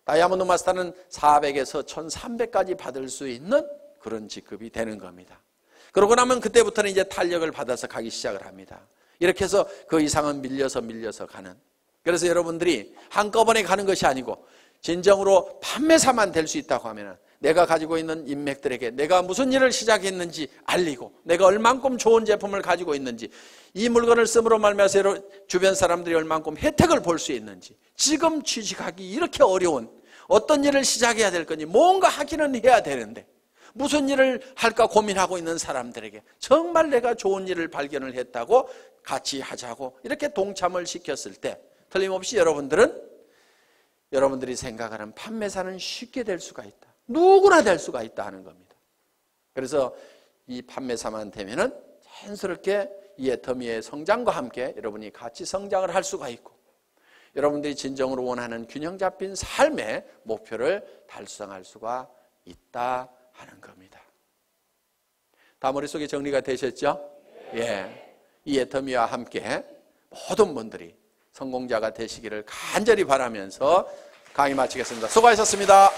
다이아몬드 마스터는 400에서 1300까지 받을 수 있는 그런 직급이 되는 겁니다. 그러고 나면 그때부터는 이제 탄력을 받아서 가기 시작을 합니다. 이렇게 해서 그 이상은 밀려서 가는. 그래서 여러분들이 한꺼번에 가는 것이 아니고 진정으로 판매사만 될 수 있다고 하면 내가 가지고 있는 인맥들에게 내가 무슨 일을 시작했는지 알리고 내가 얼만큼 좋은 제품을 가지고 있는지 이 물건을 씀으로 말미암아 주변 사람들이 얼만큼 혜택을 볼 수 있는지 지금 취직하기 이렇게 어려운 어떤 일을 시작해야 될 건지 뭔가 하기는 해야 되는데 무슨 일을 할까 고민하고 있는 사람들에게 정말 내가 좋은 일을 발견을 했다고 같이 하자고 이렇게 동참을 시켰을 때 틀림없이 여러분들이 생각하는 판매사는 쉽게 될 수가 있다. 누구나 될 수가 있다 하는 겁니다. 그래서 이 판매사만 되면은 자연스럽게 이 애터미의 성장과 함께 여러분이 같이 성장을 할 수가 있고 여러분들이 진정으로 원하는 균형 잡힌 삶의 목표를 달성할 수가 있다 하는 겁니다. 다 머릿속에 정리가 되셨죠? 예. 이 애터미와 함께 모든 분들이 성공자가 되시기를 간절히 바라면서 강의 마치겠습니다. 수고하셨습니다.